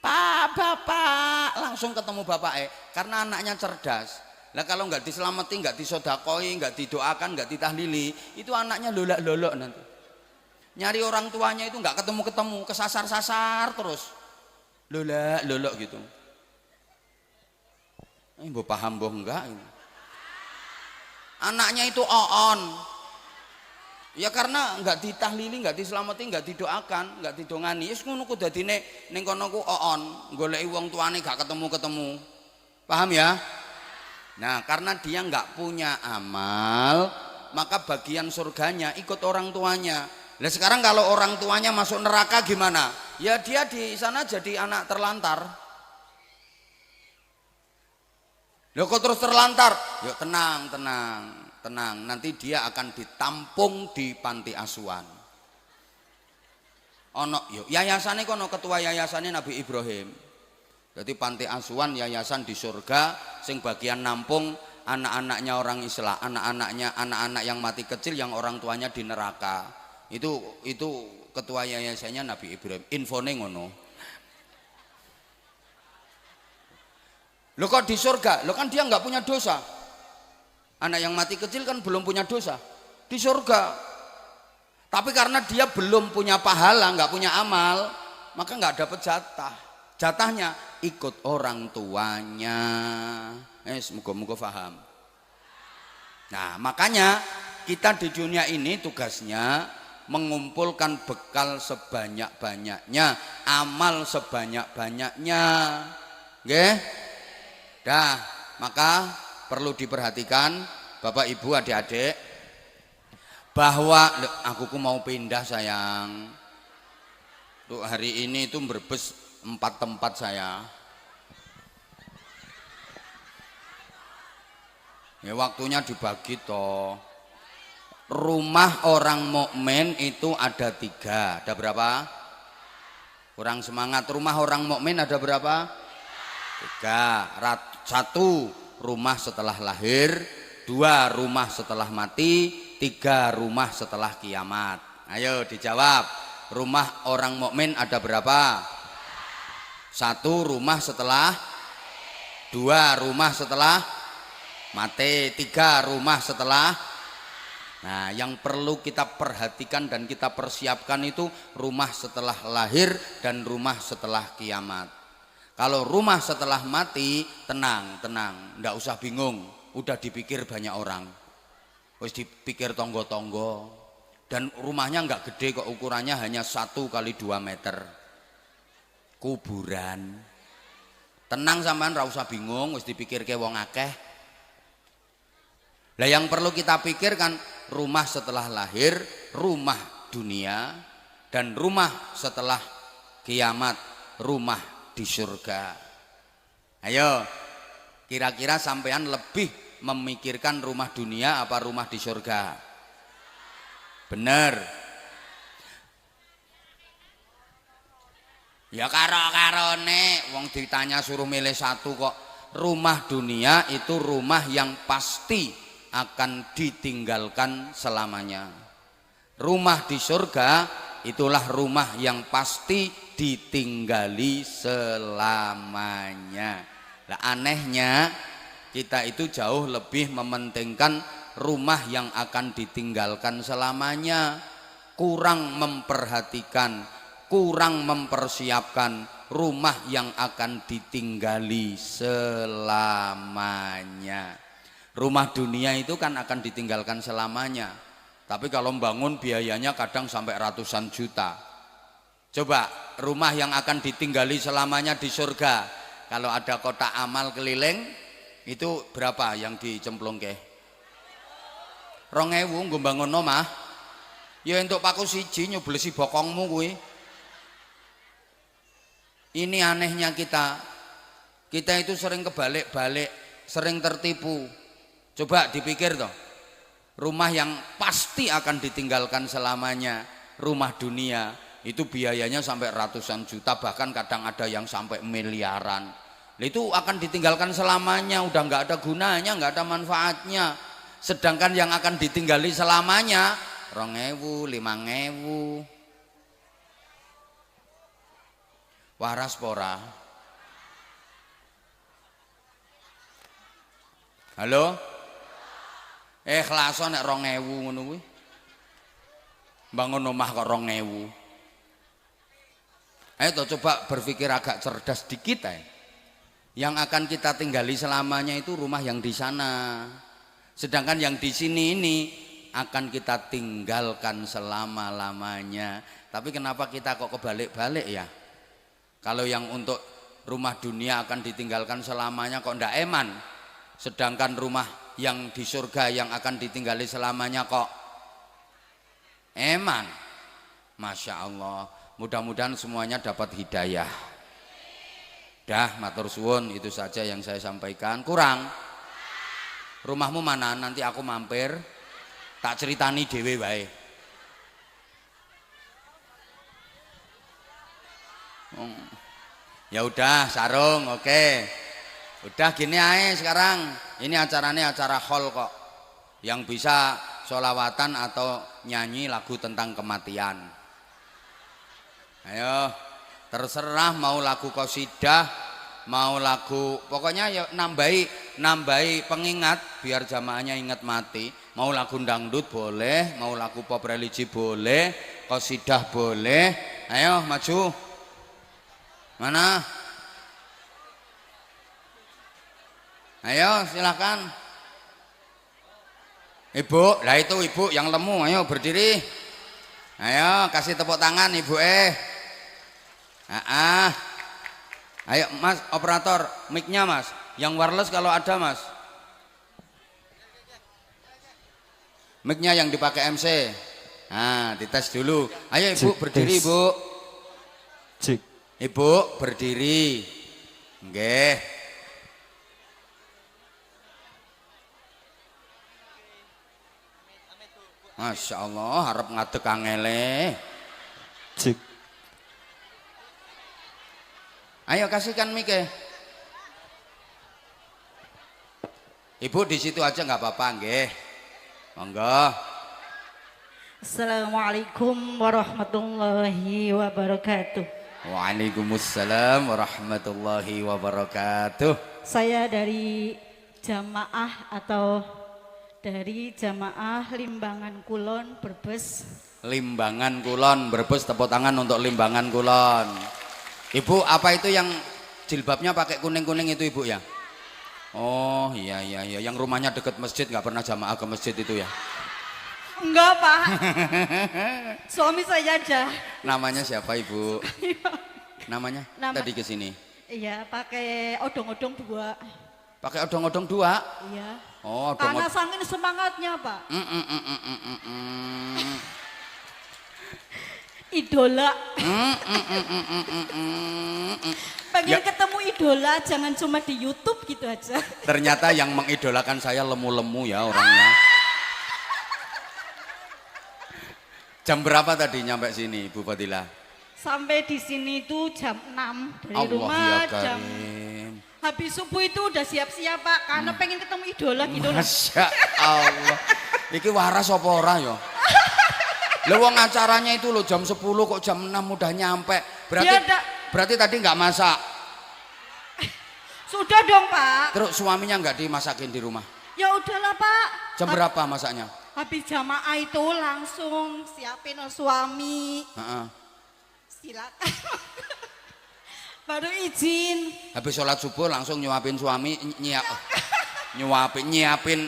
Bapak, langsung ketemu bapak karena anaknya cerdas. Lah kalau nggak diselamati, nggak disodakoi, nggak didoakan, nggak ditahlili, itu anaknya lolak-lolok nanti. Nyari orang tuanya itu nggak ketemu-ketemu, kesasar-sasar terus, lolak-lolok gitu. Ini mbok paham mbok enggak? Anaknya itu oon. Ya karena nggak ditahlili, nggak diselamati, nggak didoakan, nggak didongani. Wis ngono ku dadine ning kono ku oon, goleki wong tuane gak ketemu-ketemu. Paham ya? Nah, karena dia nggak punya amal, maka bagian surganya ikut orang tuanya. Nah, sekarang kalau orang tuanya masuk neraka gimana? Ya dia di sana jadi anak terlantar. Loh kok terus terlantar? Yuk tenang. Nanti dia akan ditampung di panti asuhan. Ono yuk yayasannya kono, ketua yayasannya Nabi Ibrahim. Jadi panti asuhan yayasan di surga, sing bagian nampung anak-anaknya orang Islam, anak-anak yang mati kecil yang orang tuanya di neraka. Itu ketua yayasannya Nabi Ibrahim. Infone ngono. Lo kok di surga? Lo kan dia nggak punya dosa. Anak yang mati kecil kan belum punya dosa di surga. Tapi karena dia belum punya pahala, nggak punya amal, maka nggak dapat jatah. Jatahnya ikut orang tuanya. Semoga paham. Nah, makanya kita di dunia ini tugasnya mengumpulkan bekal sebanyak-banyaknya, amal sebanyak-banyaknya. Nggih? Dah, maka perlu diperhatikan Bapak Ibu adik-adik bahwa aku mau pindah sayang. Tuh hari ini itu Brebes 4 tempat saya. Ya waktunya dibagi toh. Rumah orang mukmin itu ada 3. Ada berapa? Kurang semangat. Rumah orang mukmin ada berapa? 3. 1 rumah setelah lahir, 2 rumah setelah mati, 3 rumah setelah kiamat. Ayo dijawab. Rumah orang mukmin ada berapa? 1 rumah setelah, 2 rumah setelah mati. 3 rumah setelah. Nah, yang perlu kita perhatikan dan kita persiapkan itu rumah setelah lahir dan rumah setelah kiamat. Kalau rumah setelah mati, tenang, ndak usah bingung, udah dipikir banyak orang, wis dipikir tonggo-tonggo, dan rumahnya nggak gede kok, ukurannya hanya 1 kali 2 meter, kuburan. Tenang sampean, ndak usah bingung, wis dipikirke wong akeh. Lah yang perlu kita pikirkan rumah setelah lahir, rumah dunia, dan rumah setelah kiamat, rumah di surga. Ayo, kira-kira sampean lebih memikirkan rumah dunia apa rumah di surga? Bener. Ya karo-karone wong ditanya suruh milih 1 kok. Rumah dunia itu rumah yang pasti akan ditinggalkan selamanya. Rumah di surga itulah rumah yang pasti ditinggali selamanya. Nah, anehnya kita itu jauh lebih mementingkan rumah yang akan ditinggalkan selamanya, kurang memperhatikan, kurang mempersiapkan rumah yang akan ditinggali selamanya. Rumah dunia itu kan akan ditinggalkan selamanya, tapi kalau membangun biayanya kadang sampai ratusan juta. Coba rumah yang akan ditinggali selamanya di surga, kalau ada kotak amal keliling itu berapa yang dicemplung ke? 2.000 nggo bangun omah. Ya entuk paku siji nyoblesi bokongmu kuwi. Ini anehnya kita itu sering kebalik-balik, sering tertipu. Coba dipikir toh, rumah yang pasti akan ditinggalkan selamanya, rumah dunia itu biayanya sampai ratusan juta, bahkan kadang ada yang sampai miliaran. Itu akan ditinggalkan selamanya, udah nggak ada gunanya, nggak ada manfaatnya. Sedangkan yang akan ditinggali selamanya 2.000, 5.000. Waras pora. Halo? Ikhlaso nek 2.000 ngono kuwi. Bangun omah kok 2.000. Ayo toh coba berpikir agak cerdas dikit ya. Yang akan kita tinggali selamanya itu rumah yang di sana. Sedangkan yang di sini ini akan kita tinggalkan selama-lamanya. Tapi kenapa kita kok kebalik-balik ya? Kalau yang untuk rumah dunia akan ditinggalkan selamanya kok ndak eman. Sedangkan rumah yang di surga yang akan ditinggali selamanya kok eman. Masya Allah, mudah-mudahan semuanya dapat hidayah. Dah, matur suwun, itu saja yang saya sampaikan. Kurang? Rumahmu mana? Nanti aku mampir, tak ceritani dhewe wae. Ya udah, sarung, oke. Udah gini aja sekarang. Ini acaranya acara hall kok. Yang bisa sholawatan atau nyanyi lagu tentang kematian. Ayo, terserah mau lagu qasidah, mau lagu, pokoknya ya nambahi pengingat biar jamaahnya ingat mati. Mau lagu dangdut boleh, mau lagu pop religi boleh, qasidah boleh. Ayo maju. Mana? Ayo silakan. Ibu, lah itu ibu yang lemu, ayo berdiri. Ayo kasih tepuk tangan ibu Ayo mas operator, mic-nya mas, yang wireless kalau ada mas. Mic-nya yang dipakai MC. Nah, dites dulu. Ayo ibu berdiri ibu. Cik. Ibu berdiri. Nggih. Masya Allah, harap ngadeg angele. Cik. Ayo kasihkan mic. Ibu di situ aja nggak apa-apa, nggih. Monggo. Assalamualaikum warahmatullahi wabarakatuh. Waalaikumsalam warahmatullahi wabarakatuh. Saya dari jamaah atau dari jamaah Limbangan Kulon Brebes. Limbangan Kulon Brebes, tepuk tangan untuk Limbangan Kulon. Ibu, apa itu yang jilbabnya pakai kuning-kuning itu Ibu ya? Oh iya, yang rumahnya deket masjid, nggak pernah jamaah ke masjid itu ya? Enggak Pak, suami saya aja. Namanya siapa Ibu? Namanya? Tadi ke sini. Iya, pakai odong-odong 2. Pakai odong-odong 2? Iya. Oh, karena saking semangatnya Pak. Idola. Pengen ketemu idola, jangan cuma di YouTube gitu aja. Ternyata yang mengidolakan saya lemu-lemu ya orangnya. Jam berapa tadi nyampe sini Bu Fadila? Sampai di sini tuh jam 6 dari Allah rumah ya jam. Habis subuh itu udah siap-siap Pak, karena pengen ketemu idola gitu loh. Masya Allah. Iki waras apa ora ya? Lho wong acaranya itu loh jam 10 kok jam 6 udah nyampe. Berarti tadi nggak masak. Sudah dong Pak. Terus suaminya nggak dimasakin di rumah? Ya udahlah Pak. Jam berapa masaknya? Habis jamaah itu langsung siapin suami. Silakan. Baru izin. Habis sholat subuh langsung nyuapin suami, nyiapin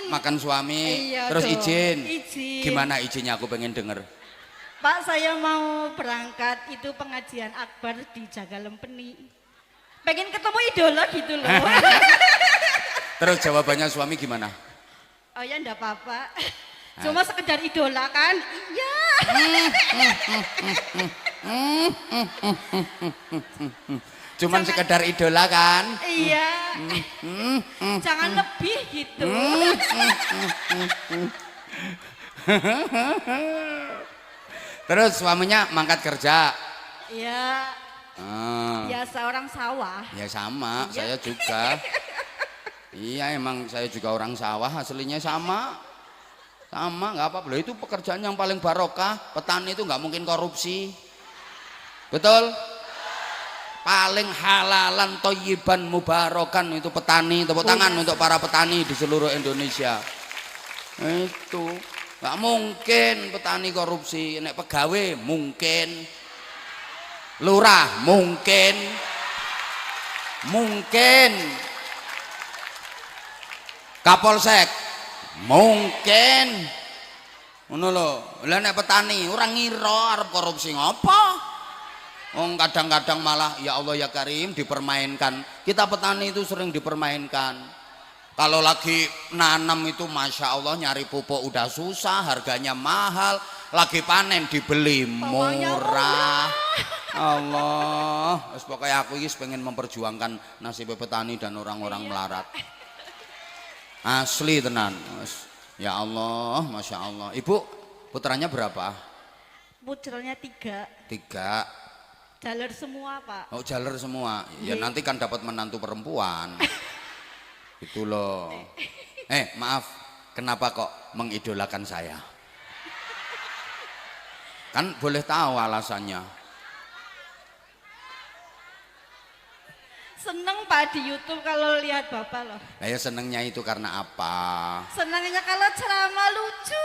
makan suami. Iya terus dong. izin. Izin. Gimana izinnya, aku pengen denger. Pak, saya mau berangkat itu pengajian akbar di Jagalempeni. Pengen ketemu idola gitu loh. Terus jawabannya suami gimana? Oh ya enggak apa-apa. Cuma sekedar idola kan? Iya. Cuman sekedar idola kan? Iya. Jangan lebih gitu. Terus suaminya mangkat kerja? Iya. Biasa orang sawah. Ya sama, Iya. saya juga. Iya emang saya juga orang sawah, aslinya sama nggak apa-apa. Itu pekerjaan yang paling barokah. Petani itu nggak mungkin korupsi, betul? Paling halalan toyiban mubarokan itu petani. Tepuk tangan untuk para petani di seluruh Indonesia. Itu nggak mungkin petani korupsi. Nek pegawai mungkin, lurah mungkin, Kapolsek mungkin, ngono lho. Lah nek petani ora ngira arep korupsi ngopo? Wong kadang-kadang malah ya Allah ya Karim dipermainkan. Kita petani itu sering dipermainkan. Kalau lagi nanam itu Masya Allah nyari pupuk udah susah, harganya mahal. Lagi panen dibeli murah. Allah, pokoknya aku ini pengen memperjuangkan nasib petani dan orang-orang melarat. Asli tenan. Ya Allah, Masya Allah. Ibu, putranya berapa? Putranya 3. 3. Jaler semua Pak. Oh jaler semua. Ya nanti kan dapat menantu perempuan. Itu loh. Maaf, kenapa kok mengidolakan saya? Kan boleh tahu alasannya. Seneng Pak di YouTube kalau lihat Bapak loh. Nah, ya senengnya itu karena apa? Senangnya kalau ceramah lucu.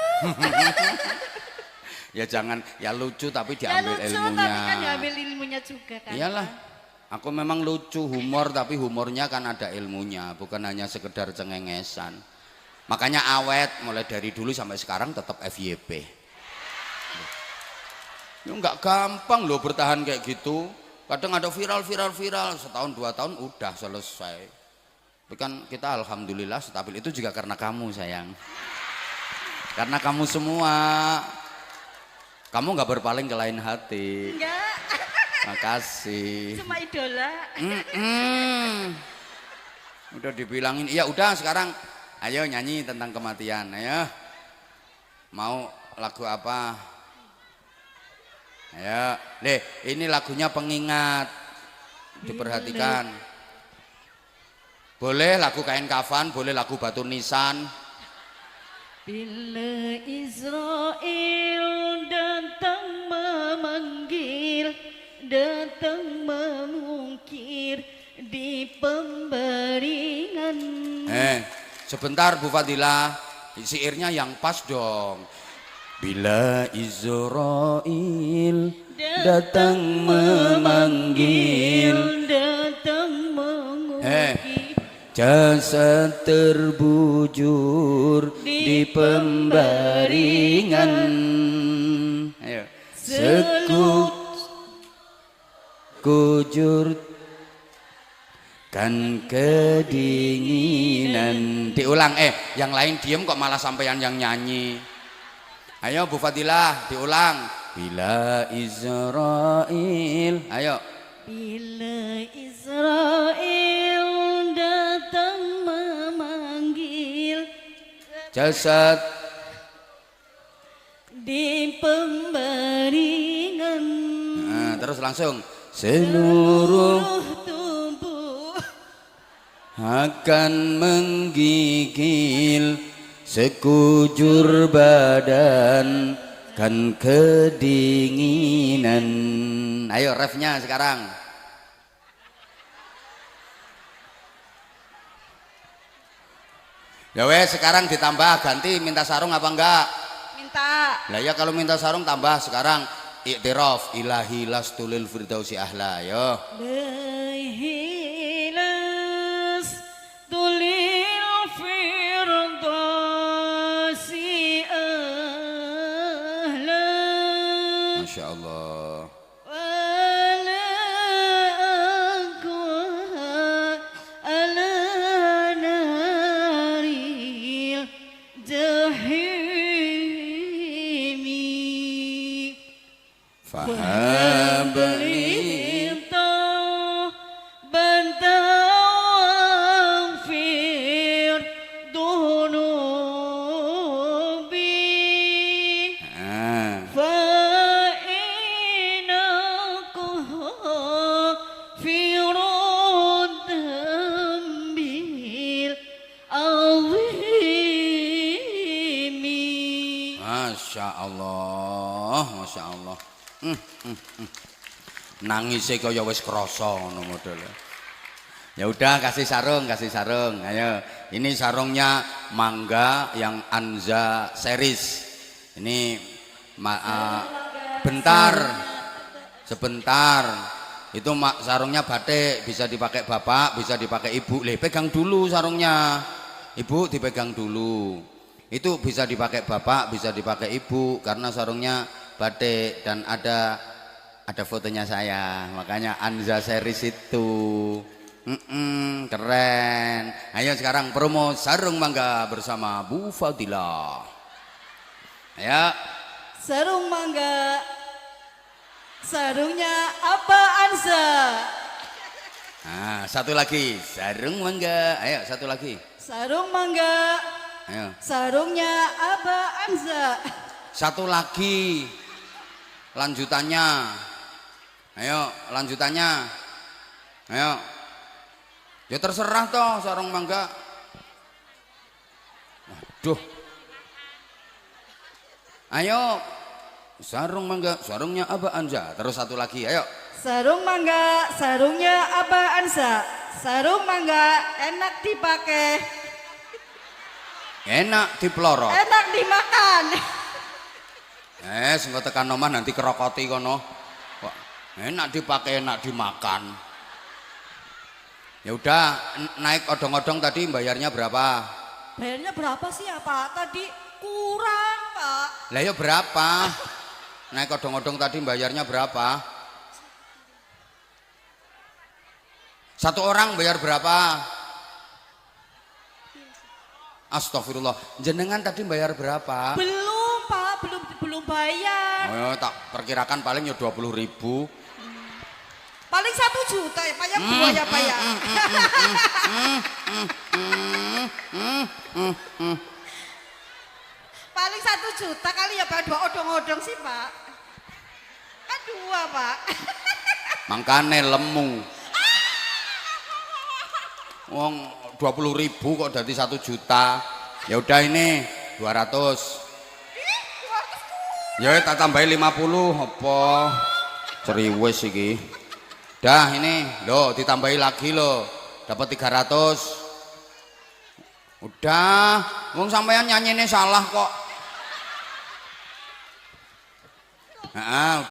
Ya jangan, ya lucu tapi Ya diambil lucu ilmunya. tapi kan diambil ilmunya juga kan. Iyalah. Aku memang lucu, humor, tapi humornya kan ada ilmunya, bukan hanya sekedar cengengesan. Makanya awet, mulai dari dulu sampai sekarang tetap FYP. Ya nggak gampang loh bertahan kayak gitu. Kadang ada viral, setahun 2 tahun udah selesai. Tapi kan kita alhamdulillah stabil, itu juga karena kamu sayang. Karena kamu semua. Kamu nggak berpaling ke lain hati. Enggak. Makasih. Cuma idola. Udah dibilangin, iya udah sekarang ayo nyanyi tentang kematian. Ayo. Mau lagu apa? Ayo. Deh, ini lagunya pengingat. Diperhatikan. Boleh lagu kain kafan, boleh lagu batu nisan. Bila Israel datang memanggil, datang memungkir di pembaringan Sebentar Bu Fadilah, syairnya yang pas dong. Bila Israel datang memanggil, jasad terbujur di pembaringan. Ayo. Sekujur kan kedinginan. Diulang, yang lain diem kok malah sampean yang nyanyi. Ayo Bu Fadilah, diulang. Bila Israel, ayo. Bila Israel datang memanggil, Jasad di pembaringan. Nah, terus langsung seluruh tubuh akan menggigil, sekujur badan kan kedinginan. Ayo refnya sekarang. Ya wes, sekarang ditambah, ganti minta sarung apa enggak? minta. Lah ya kalau minta sarung tambah sekarang iktiraf ilahi lastulil firdausi ahla. Yo. Lehilas tulil firdausi ahla. Masya Allah. Wala aqwa ala naril jahimi. Fahabli Masya Allah. Nangisnya kaya wis krasa ngono modele. Ya udah kasih sarung. Ayo. Ini sarungnya Mangga yang Anza series. Ini sebentar. Itu sarungnya batik, bisa dipakai bapak, bisa dipakai ibu. Pegang dulu sarungnya. Ibu dipegang dulu. Itu bisa dipakai bapak, bisa dipakai ibu karena sarungnya batik dan ada fotonya saya. Makanya Anza series itu. Keren. Ayo sekarang promo sarung Mangga bersama Bu Fadilah. Ayo. Sarung Mangga. Sarungnya apa Anza? Nah, satu lagi. Sarung Mangga. Ayo satu lagi. Sarung Mangga. Ayo. Sarungnya apa Anza? Satu lagi. Lanjutannya. Ayo, lanjutannya. Ayo. Ya terserah toh sarung Mangga. Waduh. Ayo. Sarung Mangga, sarungnya apa Anza? Terus satu lagi, ayo. Sarung Mangga, sarungnya apa Anza? Sarung Mangga enak dipakai. Enak dipelorot. Enak dimakan. Sing tekan omah nanti kerokoti kono. Wah, enak dipakai, enak dimakan. Ya udah, naik odong-odong tadi bayarnya berapa? Bayarnya berapa sih ya Pak? Tadi kurang Pak. Lah ya berapa? Naik odong-odong tadi bayarnya berapa? Satu orang bayar berapa? Astagfirullah. Jenengan tadi bayar berapa? Belum Pak, belum bayar. Oh, tak perkirakan paling ya 20.000. Paling 1 juta ya Pak, yang 2 ya Pak ya. Paling 1 juta kali ya Pak, 2 odong-odong sih Pak. Kan 2 Pak. Mangkane lemu. Wong 20.000 kok dari 1 juta. Ya udah ini 200. Ya tak tambahin 50 apa? Ceriwes iki. Dah ini, loh ditambahi lagi loh. Dapat 300. Udah, wong sampean nyanyine salah kok. Heeh.